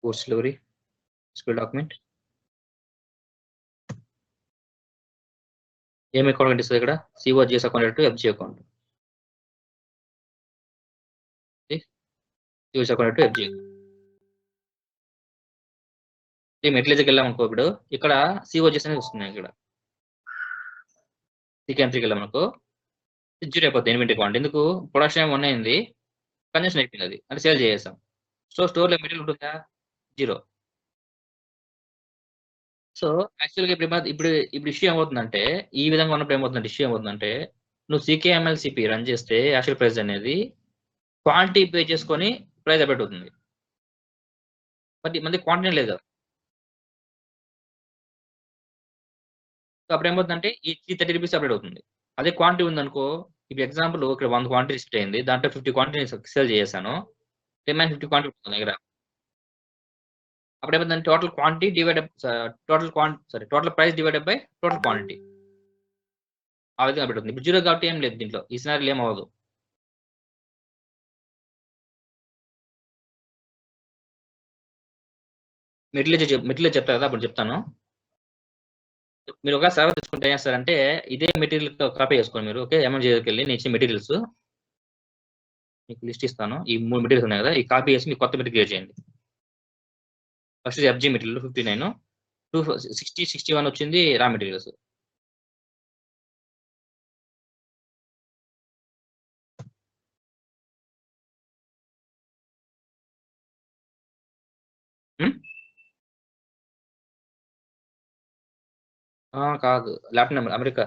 post delivery, display document. ఏం account కనిపిస్తుంది ఇక్కడ, COGS account, FG account. COGS account, FG. మెటీరియల్కి వెళ్ళాం అనుకో, ఇప్పుడు ఇక్కడ COGS అనేది వస్తున్నాయి. ఇక్కడ CK3కి వెళ్ళాం అనుకో, 0 అయిపోతుంది ఇన్వెంటరీ క్వాంటిటీ. ఎందుకు, ప్రొడక్షన్ 1 అయింది, కన్జెషన్ అయిపోయింది, అది అంటే సేల్ చేసేసాం. సో స్టోర్లో మెటీరియల్ ఉంటుందా, 0. సో యాక్చువల్గా ఇప్పుడు ఇష్యూ ఏమవుతుందంటే, ఈ విధంగా ఉన్నప్పుడు ఏమవుతుందంటే, ఇష్యూ ఏమవుతుందంటే, నువ్వు CKMLCP రన్ చేస్తే యాక్చువల్ ప్రైస్ అనేది క్వాంటిటీ పే చేసుకొని ప్రైస్ అప్డేట్ అవుతుంది. మరి మనది క్వాంటిటీ లేదు కదా. సో అప్పుడు ఏమవుతుందంటే ఈ 330 రూపీస్ అప్డేట్ అవుతుంది. అదే క్వాంటిటీ ఉందనుకో, ఇప్పుడు ఎగ్జాంపుల్ ఇక్కడ 100 క్వాంటిటీ లిస్ట్ అయింది, దాంట్లో 50 క్వాంటిటీ సేల్ చేశాను, రిమైన్ 50 క్వాంటిటీ ఉంటుంది దగ్గర. అప్పుడు ఏమవుతుందంటే total quantity divide total price divided by total quantity, ఆ విధంగా పెడుతుంది. ఇప్పుడు 0 కాబట్టి ఏం లేదు దీంట్లో, ఈ సినారీలో ఏం అవ్వదు. మెటీరియల్ చెప్తా కదా, అప్పుడు చెప్తాను. మీరు ఒక సర్వర్ తెచ్చుకుంటే ఏం చేస్తారంటే, ఇదే మెటీరియల్ కాపీ చేసుకోండి మీరు. ఓకే, MMJకి వెళ్ళి నేను ఇచ్చిన మెటీరియల్స్ మీకు లిస్ట్ ఇస్తాను. ఈ 3 మెటీరియల్స్ ఉన్నాయి కదా, ఈ కాపీ చేసి మీకు కొత్త మెటీరియల్ క్రియేట్ చేయండి. ఫస్ట్ FG మెటీరియల్ 59, 260, 61 వచ్చింది రా మెటీరియల్స్. కాదు, లాటిన్ అమెరికా,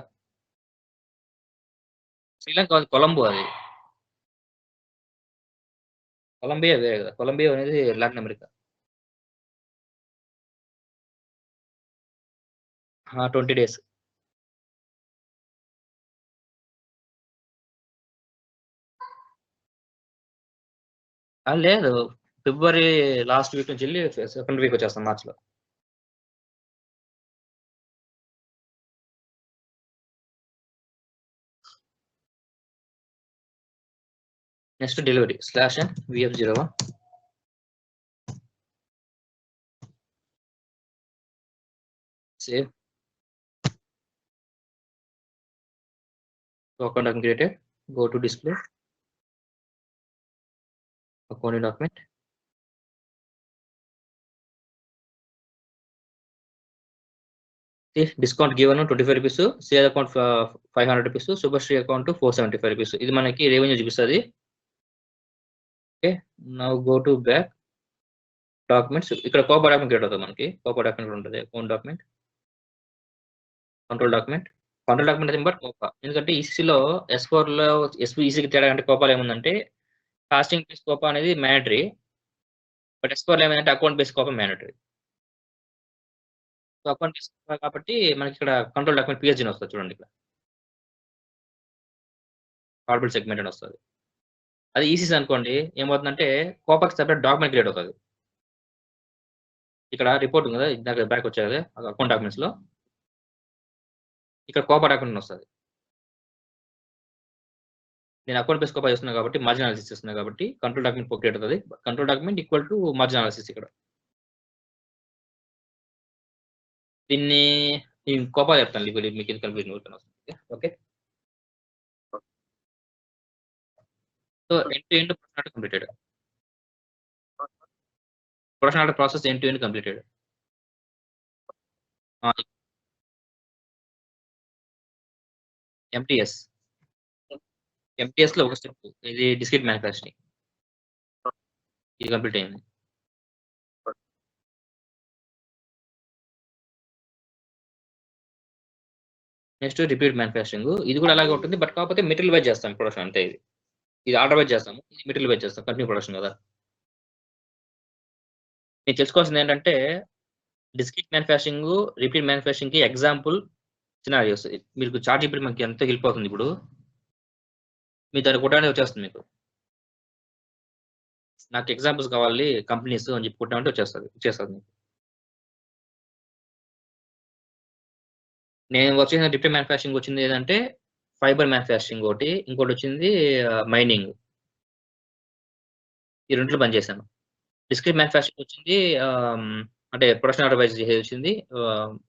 శ్రీలంక, కొలంబో. అది కొలంబియా వేరే కదా, కొలంబియా అనేది లాటిన్ అమెరికా. 20 days. లేదు, ఫిబ్రవరి లాస్ట్ వీక్ నుంచి వెళ్ళి సెకండ్ వీక్ వచ్చేస్తాం మార్చ్లో. Next delivery /VF01 Save. So account document created. Go to display. Account document. See, discount given 25 rupees. Sale account 500 rupees. Superstore account 475 rupees. ఇది మనకి revenue చూపిస్తుంది. Okay, now go to back documents. ఇక్కడ Copa document create అవుతుంది మనకి. Copa document ఉంటుంది. Account document, control document. Control document అయితే but Copa, ఎందుకంటే ఈసీలో S4 లో ఈసీకి తేడా అంటే కోపాలో ఏముందంటే కాస్టింగ్ బేస్ కోపా అనేది మ్యాండటరీ, బట్ S4 లో ఏమైందంటే account base Copa mandatory. So account base Copa కాబట్టి మనకి ఇక్కడ కంట్రోల్ డాక్యుమెంట్ PSG అని వస్తుంది చూడండి. ఇక్కడ కార్బల్ సెగ్మెంట్ అని వస్తుంది. అది ఈసీసీ అనుకోండి ఏమవుతుందంటే కోపాకి సెపరేట్ డాక్యుమెంట్ క్రియేట్ అవుతుంది. ఇక్కడ రిపోర్ట్ ఉంది కదా, ఇందాక బ్యాక్ వచ్చాయి కదా అకౌంట్ డాక్యుమెంట్స్ లో, ఇక్కడ కోపా డాక్యుమెంట్ వస్తుంది. నేను అకౌంట్ బేస్ కోపా చేస్తున్నా కాబట్టి మార్జిన్ అనాలిసిస్ చేస్తున్నా కాబట్టి కంట్రోల్ డాక్యుమెంట్ క్రియేట్ అవుతుంది. Control document equal to margin analysis. ఇక్కడ దీన్ని నేను కోపా చెప్తాను, మీకు ఇది కన్ఫ్యూజన్ వస్తుంది. Okay, so end to end production completed. Production process end to end completed. MTS లో ఒక స్టెప్, ఇది డిస్క్రీట్ మ్యానుఫ్యాక్చరింగ్, ఇది కంప్లీట్ అయింది. నెక్స్ట్ రిపీట్ మ్యానుఫ్యాక్చరింగ్, ఇది కూడా అలాగే ఉంటుంది, బట్ కాకపోతే మెటీరియల్ వైజ్ చేస్తాం ప్రొడక్షన్ అంతే. ఇది ఆర్డర్ వైజ్ చేస్తాము, ఇది మెటీరియల్ వైజ్ చేస్తాం, కంటిన్యూ ప్రొడక్షన్ కదా. మీరు తెలుసుకోవాల్సింది ఏంటంటే డిస్క్రీట్ మ్యానుఫ్యాక్చరింగ్, రిపీట్ మ్యానుఫ్యాక్చరింగ్ కి ఎగ్జాంపుల్ సినారియోస్. మీకు చార్ట్ ఇప్పుడు మనకి ఎంత హెల్ప్ అవుతుంది. ఇప్పుడు మీ దాన్ని కొట్టడానికి వచ్చేస్తుంది. మీకు నాకు ఎగ్జాంపుల్స్ కావాలి కంపెనీస్ అని చెప్పి కొట్టామంటే వచ్చేస్తుంది. నేను వర్క్ చేసిన రిపీట్ మ్యానుఫ్యాక్చరింగ్ వచ్చింది ఏదంటే ఫైబర్ మ్యానుఫ్యాక్చరింగ్ ఒకటి, ఇంకోటి వచ్చింది మైనింగ్. ఈ రెంట్లో పనిచేశాను. డిస్క్రీట్ మ్యానుఫ్యాక్చరింగ్ వచ్చింది అంటే ప్రొడక్షన్ ఆర్డర్ వైజ్ వచ్చింది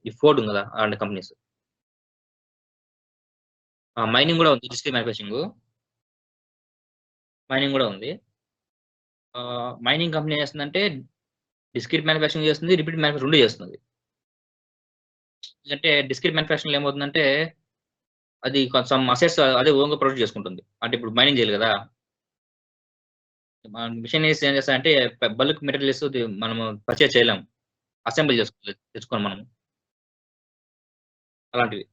ఈ ఫోర్డ్ ఉంది కదా అలాంటి కంపెనీస్. మైనింగ్ కూడా ఉంది, డిస్క్రీట్ మ్యానుఫ్యాక్చరింగ్ మైనింగ్ కూడా ఉంది. మైనింగ్ కంపెనీ చేస్తుందంటే డిస్క్రీట్ మ్యానుఫ్యాక్చరింగ్ చేస్తుంది, రిపీట్ మ్యానుఫ్యాక్చరింగ్ రెండు చేస్తుంది. అంటే డిస్క్రీట్ మ్యానుఫ్యాక్చరింగ్ ఏమవుతుందంటే అది కొంచెం అసెట్స్ అదే ఓన్గా ప్రొడ్యూస్ చేసుకుంటుంది. అంటే ఇప్పుడు మైనింగ్ చేయాలి కదా, మిషన్ ఏం చేస్తారంటే బల్క్ మెటీరియల్స్ మనం పర్చేజ్ చేయలేం, అసెంబ్లీ చేసుకోవాలి తెచ్చుకోవాలి మనం, అలాంటివి.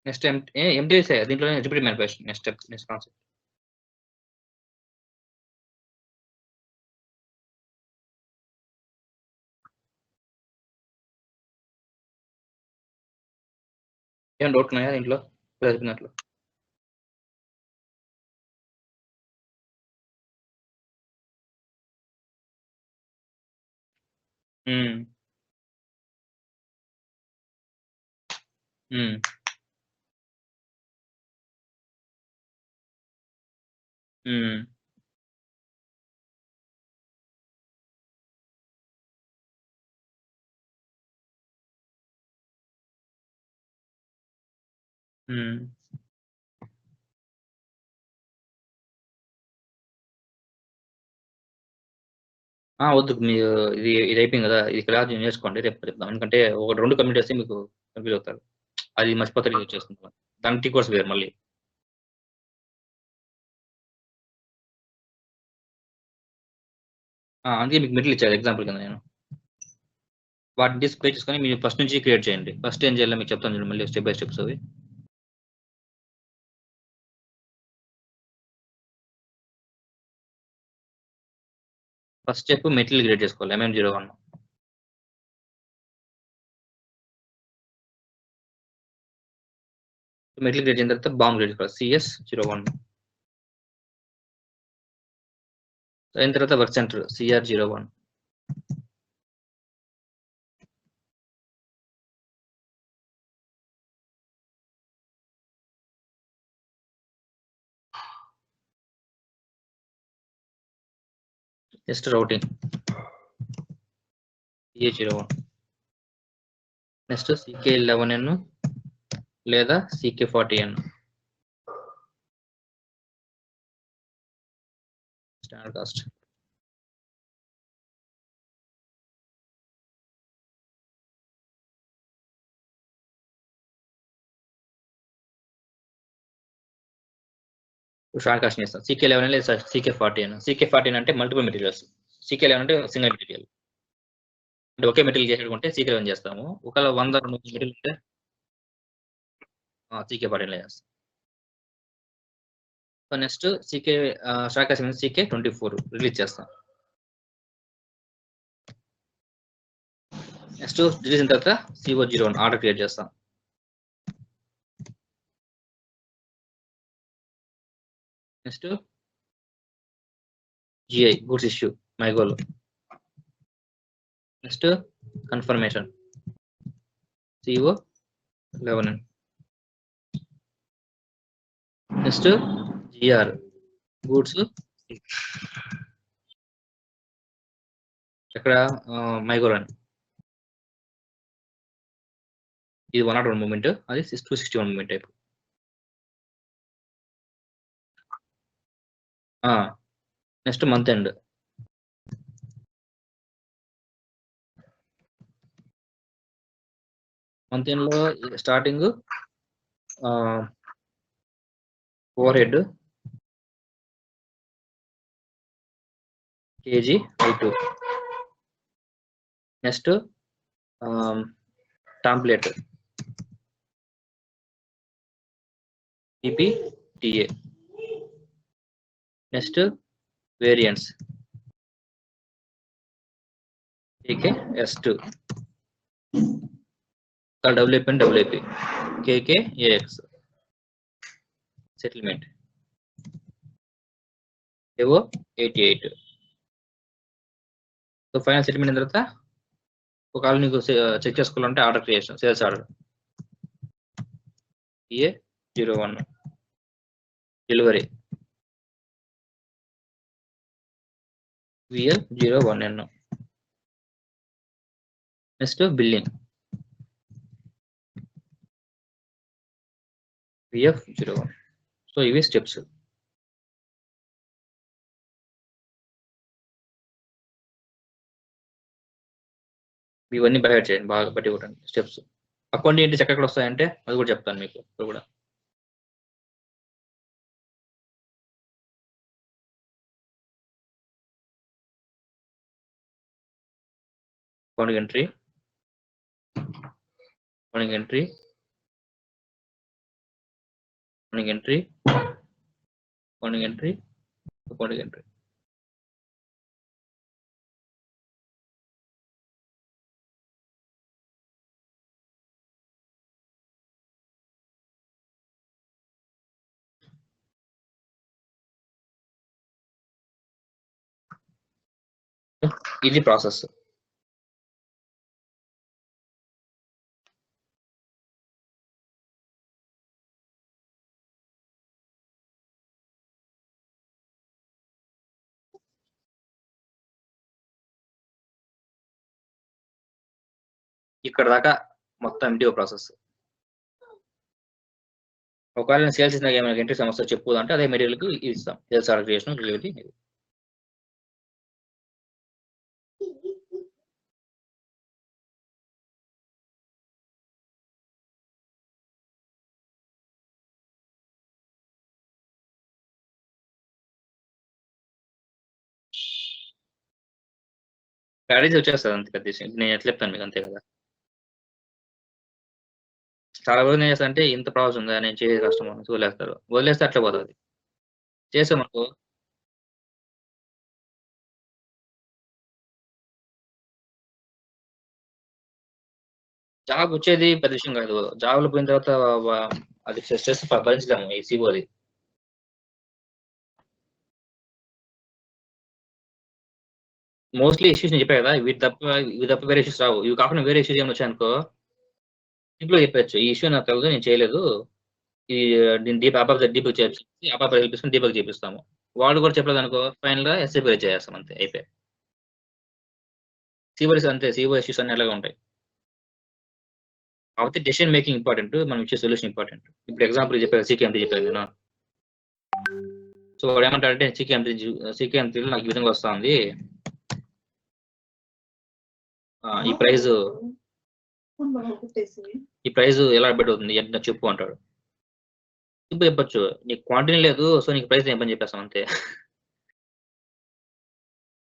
నెక్స్ట్ MTS దీంట్లో రిపీట్ మ్యానుఫ్యాక్చరింగ్ నెక్స్ట్ కాన్సెప్ట్. ఏమైనా డౌట్ ఉన్నాయా దీంట్లో చెప్పినట్లు? వద్దు, మీరు ఇది అయిపోయింది కదా, ఇది ఇక్కడ నేర్చుకోండి, రేపు చెప్తాం. ఎందుకంటే ఒక 2 కంప్లీట్ చేస్తే మీకు కన్ఫ్యూజ్ అవుతారు. అది మర్చిపోతారు, ఇది వచ్చేస్తుంది. దానికి టీ కోర్స్ వేరు మళ్ళీ. అందుకే మీకు మెటీరియల్ ఇచ్చారు ఎగ్జాంపుల్ కింద నేను. వాటిని డిస్ప్లే చేసుకొని మీరు ఫస్ట్ నుంచి క్రియేట్ చేయండి. ఫస్ట్ ఏం చేయాలో మీకు చెప్తాను చూడండి, మళ్ళీ స్టెప్ బై స్టెప్స్ అవి. ఫస్ట్ స్టెప్ మెటీరియల్ క్రియేట్ చేసుకోవాలి, MM01. మెటీరియల్ క్రియేట్ చేసిన తర్వాత బాంబ్ క్రియేట్ చేసుకోవాలి, CS01. అయిన తర్వాత work centre CR01. Just routing CA01. Next CK11N లేదా CK40N. Standard cost. Short cost చేస్తాం. CK11 లేదా CK40N. CK40N అంటే మల్టిపుల్ మెటీరియల్స్, CK11 అంటే సింగిల్ మెటీరియల్. అంటే ఒకే మెటీరియల్ చేసేటుకుంటే CK11 చేస్తాము. ఒకవేళ 100 మెటీరియల్ ఉంటే CK40N చేస్తాం. So next short cost CK24 release చేస్తాం. నెక్స్ట్ రిలీజ్ అయిన తర్వాత CO01 ఆర్డర్ క్రియేట్ చేస్తాం. నెక్స్ట్ GI గూడ్స్ ఇష్యూ మైగోల్. Next confirmation CO11. Next GR goods ఎక్కడ మైగోల్ అని. ఇది 101 మూమెంట్, అది 261 movement type. Next month end. Month end లో starting overhead KG/I2. Next template PPTA. Next variants KKS2, WP and WP, KKAX. Settlement ఏవో 88. So final settlement అయిన తర్వాత ఒకవేళ నీకు చెక్ చేసుకోవాలంటే order creation, sales order CA01 delivery VL01N. Next billing VF01. So ఇవి steps. ఇవన్నీ బయట చేయండి, బాగా బట్టి కొట్టండి స్టెప్స్. అకౌంట్ ఏంటి ఎక్కడ వస్తాయంటే అది కూడా చెప్తాను మీకు ఇప్పుడు కూడా. Account entry, account entry, account entry, account entry, account entry. ఇది ప్రాసెస్. ఇక్కడ దాకా మొత్తం MTO ప్రాసెస్. ఒకవేళ సేల్స్ ఇచ్చినా ఏమైనా ఎంట్రీ సమస్య చెప్పు అంటే అదే మెటీరియల్కి ఇస్తాం. Sales order creation, delivery. Strategy వచ్చేస్తుంది అంతే పెద్ద విషయం. నేను ఎట్లా చెప్తాను మీకు, అంతే కదా. చాలా రోజులు ఏం చేస్తా అంటే ఇంత ప్రాసెస్ ఉందా నేను చేసే కష్టం అని వదిలేస్తారు. వదిలేస్తే అట్లా పోతుంది. చేసామనుకో జాబ్ వచ్చేది పెద్ద విషయం కాదు. జాబ్లో పోయిన తర్వాత అది స్ట్రెస్ భరించలేము. ఈ సిఓది మోస్ట్లీ ఇష్యూస్ నేను చెప్పా కదా, వీటి తప్ప వేరే ఇష్యూస్ రావు. ఇవి కాకుండా వేరే ఇష్యూస్ ఏమి వచ్చాయనుకో సింపుల్గా చెప్పచ్చు, ఈ ఇష్యూ నాకు తెలియదు, నేను చేయలేదు, ఈ దీని డీప్ అబాబ్ డీప్ చేపించి అబాబ్ హెల్ప్ తీసుకుని డీప్ చేపిస్తాము. వాడు కూడా చెప్పలేదు అనుకో ఫైనల్‌గా ఎస్ఏపీ రైజ్ చేసేస్తాం అంతే అయిపాయే. సిఓఎస్ అంతే. సిఓ ఇష్యూస్ అన్నీ అలాగే ఉంటాయి. కాకపోతే డెసిషన్ మేకింగ్ ఇంపార్టెంట్. మనం ఇచ్చే సొల్యూషన్ ఇంపార్టెంట్. ఇప్పుడు ఎగ్జాంపుల్ చెప్పాను సీకేఎంటీ చెప్పాను నేను. సో వాడేమంటాడంటే సీకేఎంటీలో నాకు ఈ విధంగా వస్తుంది. ఈ ప్రైస్ ఎలా బెట్ అవుతుంది ఎంత చెప్పు అంటాడు. ఇప్పుడు చెప్పొచ్చు నీకు క్వాంటిటీ లేదు సో నీకు ప్రైస్ ఏం పని చెప్పేస్తాం అంతే.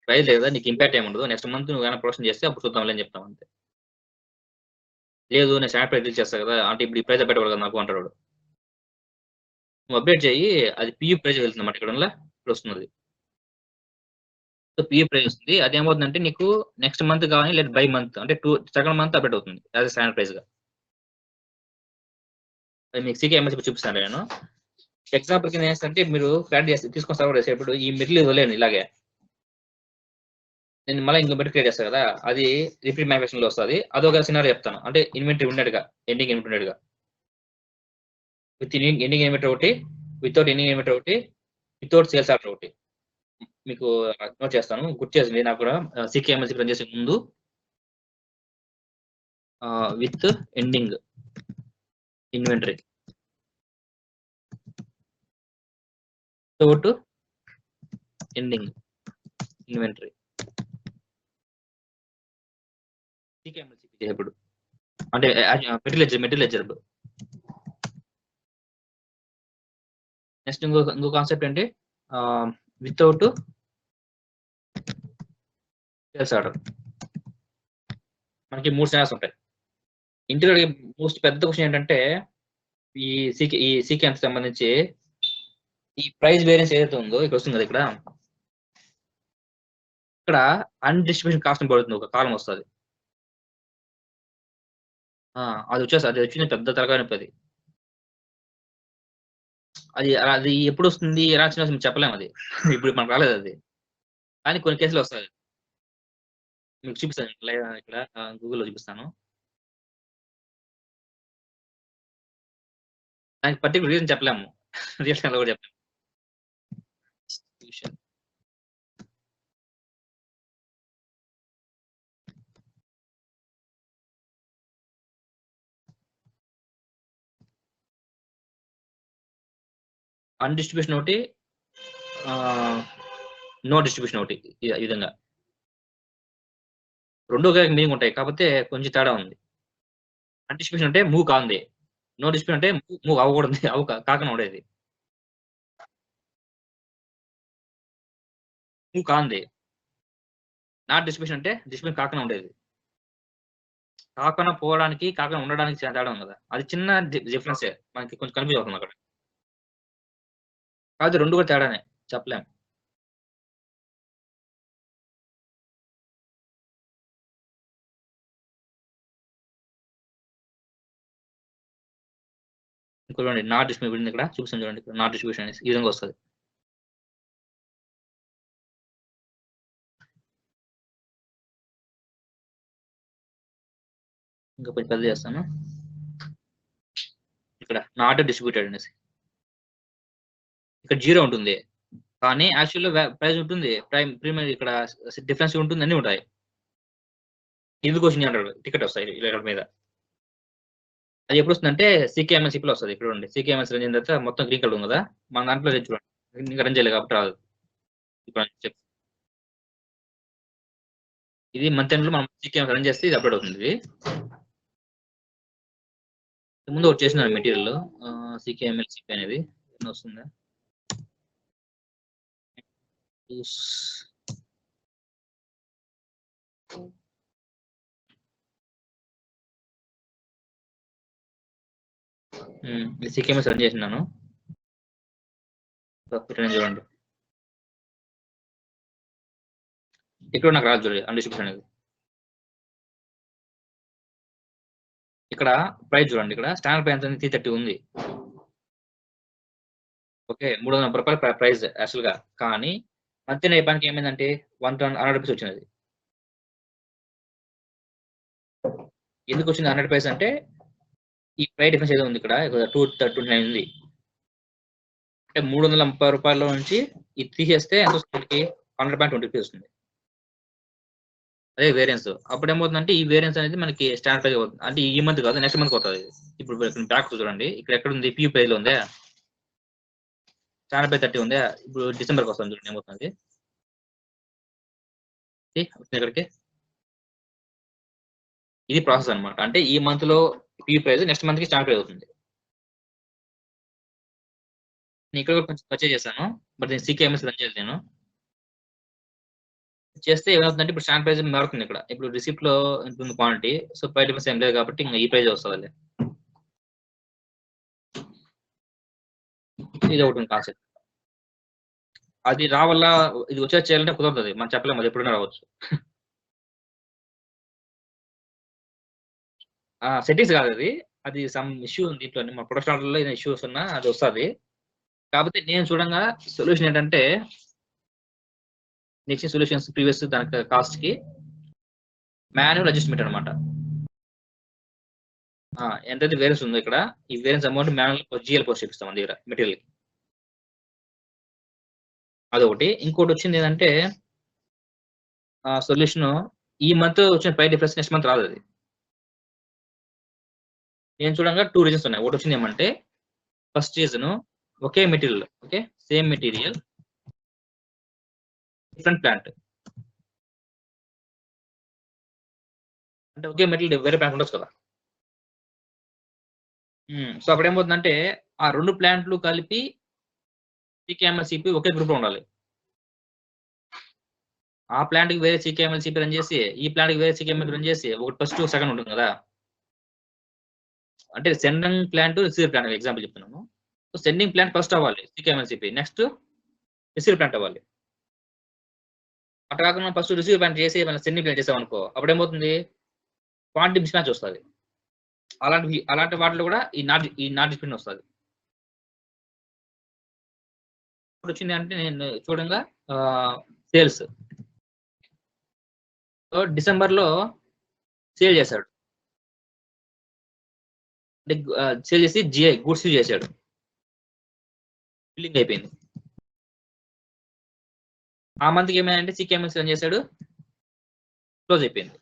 ప్రైస్ లేదా నీకు ఇంపాక్ట్ ఏమి ఉండదు. నెక్స్ట్ మంత్ నువ్వు ఏమైనా ప్రొడక్షన్ చేస్తే అప్పుడు చూద్దాంలే అని చెప్తాం అంతే. లేదు నేను స్టాండర్డ్ ప్రైస్ రిలీజ్ చేస్తా కదా అంటే ఇప్పుడు ఈ ప్రైస్ పెట్టకూడదు నాకు అంటాడు వాడు. నువ్వు అప్డేట్ చేయి అది పియూ ప్రైస్ వెళ్తుంది అన్నమాట ఇక్కడ ఇప్పుడు వస్తుంది. సో పియూ ప్రైస్ వస్తుంది. అది ఏమవుతుందంటే నీకు నెక్స్ట్ మంత్ కానీ లేదా బై మంత్ అంటే సెకండ్ మంత్ అప్డేట్ అవుతుంది యాజ్ స్టాండర్డ్ ప్రైస్ గా. అది మీకు సీకే ఎంఎస్ చూపిస్తాను నేను. ఎగ్జాంపుల్ కింద ఏంటంటే మీరు క్రియేట్ చేస్తే తీసుకొని సర్వర్ చేసేటప్పుడు ఈ మెటీరియల్ వదిలేను ఇలాగే. నేను మళ్ళీ ఇంకో మెటీరియల్ క్రియేట్ చేస్తాను కదా అది రిపీట్ మ్యానుఫ్యాక్చరింగ్ లో వస్తుంది. అదొక సినారీ చెప్తాను అంటే ఇన్వెంటరీ ఉండేట్టుగా ఎండింగ్ ఇన్వెంటరీ ఉండేట్టుగా. విత్ ఎండింగ్ ఇన్వెంటరీ ఒకటి, వితౌట్ ఎండింగ్ ఇన్వెంటరీ ఒకటి, వితౌట్ సేల్స్ ఆర్డర్ ఒకటి. మీకు నోట్ చేస్తాను గుర్తు చేసింది నాకు కూడా సీకేఎంఎల్సీ రన్ చేసే ముందు with ending inventory without ending inventory CKMLC చేసేప్పుడు అంటే మెటీరియల్ లెడ్జర్. నెక్స్ట్ ఇంకో కాన్సెప్ట్ ఏంటి వితౌట్ సేల్స్ ఆర్డర్. మనకి 3 సినారీస్ ఉంటాయి. ఇంటిలో మోస్ట్ పెద్ద క్వశ్చన్ ఏంటంటే ఈ సీకేఎంకి సంబంధించి ఈ ప్రైస్ వేరియన్స్ ఏదైతే ఉందో ఇక్కడ వస్తుంది కదా ఇక్కడ అన్డిస్ట్రిబ్యూషన్ కాస్ట్ పడుతుంది ఒక కాలం వస్తుంది. అది వచ్చేసి అది వచ్చింది పెద్ద తరగా నొప్పి. అది ఎప్పుడు వస్తుంది ఎలా వచ్చిన చెప్పలేము అది. ఇప్పుడు మనకు రాలేదు అది కానీ కొన్ని కేసులు వస్తాయి. మీకు చూపిస్తాను ఇక్కడ గూగుల్లో చూపిస్తాను. దానికి పర్టికులర్ రీజన్ చెప్పలేము. రీజన్ కూడా చెప్పలేము. అన్డిస్ట్రిబ్యూషన్ ఒకటి నో డిస్ట్రిబ్యూషన్ ఒకటి ఈ విధంగా రెండు ఒకే మీనింగ్ ఉంటాయి కాకపోతే కొంచెం తేడా ఉంది. అన్డిస్ట్రిబ్యూషన్ అంటే మూవ్ కాంది, నో డిస్ట్రిబ్యూషన్ అంటే మూవ్ అవ్వకూడదు కాకుండా ఉండేది. మూవ్ కాంది. నాట్ డిస్ట్రిబ్యూషన్ అంటే డిస్ట్రిబ్యూషన్ కాకుండా ఉండేది. కాకుండా పోవడానికి కాకుండా ఉండడానికి తేడా ఉంది కదా అది చిన్న డిఫరెన్సే మనకి కొంచెం కన్ఫ్యూజ్ అవుతుంది అక్కడ. కాదు రెండు కూడా తేడానే చెప్పలేం. చూడండి నాట్ డిస్ట్రిబ్యూషన్ ఇక్కడ చూపిస్తాను చూడండి నాట్ డిస్ట్రిబ్యూషన్ అనేసి ఈ విధంగా వస్తుంది. ఇంకా కొంచెం పెద్ద చేస్తాను. ఇక్కడ నాట్ డిస్ట్రిబ్యూటెడ్ అనేసి ఇక్కడ 0 ఉంటుంది కానీ యాక్చువల్గా ప్రైస్ ఉంటుంది ప్రీమియం ఇక్కడ డిఫరెన్స్ ఉంటుంది అన్ని ఉంటాయి. ఎందుకు వచ్చింది అంటాడు టికెట్ వస్తాయి ఇక్కడ మీద. అది ఎప్పుడు వస్తుందంటే సీకేఎంఎస్సీలో వస్తుంది. ఇక్కడ ఉండి సీకేఎంఎస్ రన్ అయిన తర్వాత మొత్తం గ్రీన్ కలర్ ఉంది కదా మన దాంట్లో చూడండి ఇంకా రన్ చేయలేదు కాబట్టి రాదు. ఇప్పుడు ఇది మంత్ ఎండ్ లో మనం సీకేఎంఎస్ రన్ చేస్తే ఇది అప్డేట్ అవుతుంది. ముందు ఒకటి చేసిన మెటీరియల్ సీకేఎంఎల్ సిపి అనేది వస్తుందా సీకేఎంఎస్ రన్ చేసినాను చూడండి ఇక్కడ నాకు రాదు చూడండి అన్డిస్ట్రిబ్యూషన్ అనేది. ఇక్కడ ప్రైస్ చూడండి ఇక్కడ స్టాండర్డ్ ప్రైస్ అనేది 330 ఉంది. ఓకే 330 రూపాయలు ప్రైస్ యాక్చువల్ గా కానీ మంత్ అయిపోయానికి ఏమైందంటే 100 రూపీస్ వచ్చినది. ఎందుకు వచ్చింది 100 రూపీస్ అంటే ఈ ప్రైస్ డిఫరెన్స్ ఏదో ఉంది ఇక్కడ 239 ఉంది అంటే 330 రూపాయల నుంచి ఇది తీసేస్తే ఎంత వస్తుంది మనకి 100.20 రూపీస్ వస్తుంది. అదే వేరియన్స్. అప్పుడు ఏమవుతుందంటే ఈ వేరియన్స్ అనేది మనకి స్టాండర్డ్ ప్రైస్ అవుతుంది. అంటే ఈ మంత్ కాదు, నెక్స్ట్ మంత్ అవుతుంది. ఇప్పుడు బ్యాక్ చూడండి, ఇక్కడ ఎక్కడ ఉంది, పీ ప్రైస్ లో ఉందా, స్టాండర్డ్ ప్రైస్ 30 ఉందా, ఇప్పుడు డిసెంబర్కి వస్తుంది చూడండి ఏమవుతుంది ఇక్కడికి. ఇది ప్రాసెస్ అనమాట. అంటే ఈ మంత్ లో పీ ప్రైస్, నెక్స్ట్ మంత్ కి స్టాండర్డ్ ప్రైస్ అవుతుంది. నేను ఇక్కడ కూడా కొంచెం పర్చేజ్ చేశాను, బట్ నేను సీకేఎంఎస్ రన్ చేయలేదు. నేను చేస్తే ఏమవుతుందంటే ఇప్పుడు స్టాండ్ ప్రైస్ మారుతుంది. ఇక్కడ ఇప్పుడు రిసిప్ట్ లో ఉంటుంది క్వాంటిటీ, సో 5 ఏం లేదు కాబట్టి ఇంకా ఈ ప్రైజ్ వస్తుంది. ఇది ఒకటి ఉంది కాన్సెప్ట్. అది రావాల, ఇది వచ్చేది చేయాలంటే కుదరదు, మనం చెప్పలేము, అది ఎప్పుడైనా రావచ్చు. సెట్టింగ్స్ కాదు అది, అది సమ్ ఇష్యూ ఉంది దీంట్లో, మా ప్రొడక్షన్ ఆర్డర్ లో ఏదైనా ఇష్యూస్ ఉన్నా అది వస్తుంది. కాకపోతే నేను చూడంగా సొల్యూషన్ ఏంటంటే, నెక్స్ట్ సొల్యూషన్స్ ప్రీవియస్ దానికి కాస్ట్ కి మాన్యువల్ అడ్జస్ట్మెంట్ అనమాట. ఎంతైతే వేరియన్స్ ఉందో ఇక్కడ, ఈ variance amount manual GL post చేపిస్తాం మన దగ్గర మెటీరియల్. అదొకటి. ఇంకోటి వచ్చింది ఏంటంటే సొల్యూషన్, ఈ మంత్ వచ్చిన ప్రైస్ డిఫరెన్స్ నెక్స్ట్ మంత్ రాదు. అది నేను చూడంగా 2 రీజన్స్ ఉన్నాయి. ఒకటి వచ్చింది ఏమంటే, ఫస్ట్ రీజన్ ఒకే material, okay same material different plant. అంటే ఒకే మెటీరియల్ వేరే ప్లాంట్ ఉండొచ్చు కదా. సో అప్పుడు ఏమవుతుందంటే ఆ 2 ప్లాంట్లు కలిపి సికేఎంఎల్సిపి ఒకే గ్రూప్ లో ఉండాలి. ఆ ప్లాంట్ కి వేరే సికేఎంఎల్సిపి రన్ చేసి, ఈ ప్లాంట్ కి వేరే సికేఎంఎల్ రన్ చేసి, ఒకటి ఫస్ట్ సెకండ్ ఉంటుంది కదా. అంటే sending plant, receiver plant example చెప్తున్నాను. సెండింగ్ ప్లాంట్ ఫస్ట్ అవ్వాలి సికేఎంఎల్సిపి, నెక్స్ట్ రిసీవర్ ప్లాంట్ అవ్వాలి. అట్లా కాకుండా ఫస్ట్ రిసీవర్ ప్లాంట్ చేసి మనం సెండింగ్ ప్లాంట్ చేసాం అనుకో, అప్పుడు ఏమవుతుంది, క్వాంటిటీ మిస్ మ్యాచ్ వస్తుంది. అలాంటి వాటిలో కూడా ఈ నాట్ డిస్ప్యూట్ వస్తుంది. ఇప్పుడు వచ్చింది అంటే నేను చూడంగా సేల్స్ డిసెంబర్ లో సేల్ చేశాడు. అంటే సేల్ చేసి జిఐ గుడ్స్ చేశాడు, బిల్లింగ్ అయిపోయింది. ఆ మంత్ కి ఏమైందంటే సికేఎంఎస్ రన్ చేశాడు, క్లోజ్ అయిపోయింది.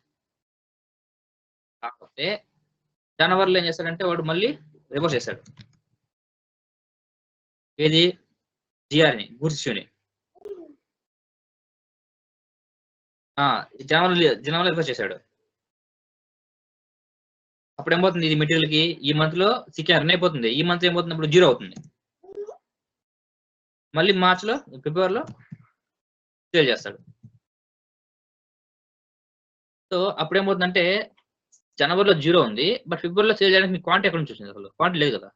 కాకపోతే జనవరిలో ఏం చేశాడంటే వాడు మళ్ళీ రివర్స్ చేశాడు. ఏది, జిఆర్ని, గుడ్స్ ఇష్యూని జనవరిలో రివర్స్ చేశాడు. అప్పుడు ఏమవుతుంది, ఇది మెటీరియల్ కి ఈ మంత్ లో సికే రన్ అయిపోతుంది, ఈ మంత్ ఏమవుతుంది, ఇప్పుడు 0 అవుతుంది. మళ్ళీ మార్చ్ లో, ఫిబ్రవరిలో సేల్ చేస్తాడు. సో అప్పుడు ఏమవుతుందంటే జనవరిలో 0 ఉంది, బట్ ఫిబ్రవరిలో సేల్ చేయడానికి మీకు క్వాంటిటీ ఎక్కడ నుంచి వచ్చింది, అసలు క్వాంటిటీ లేదు కదా.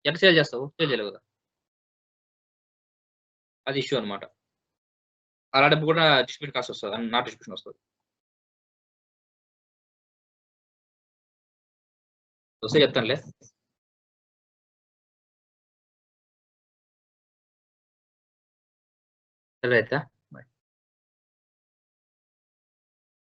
ఎట్లా సేల్ చేస్తావు, సేల్ చేయలేవు కదా. అది ఇష్యూ అనమాట. అలాంటప్పుడు కూడా డిస్ట్రిబ్యూట్ కాస్ట్ వస్తుంది, నాట్ డిస్ట్రిబ్యూషన్ వస్తుంది. వస్తే చెప్తానులే. సరే అయితే.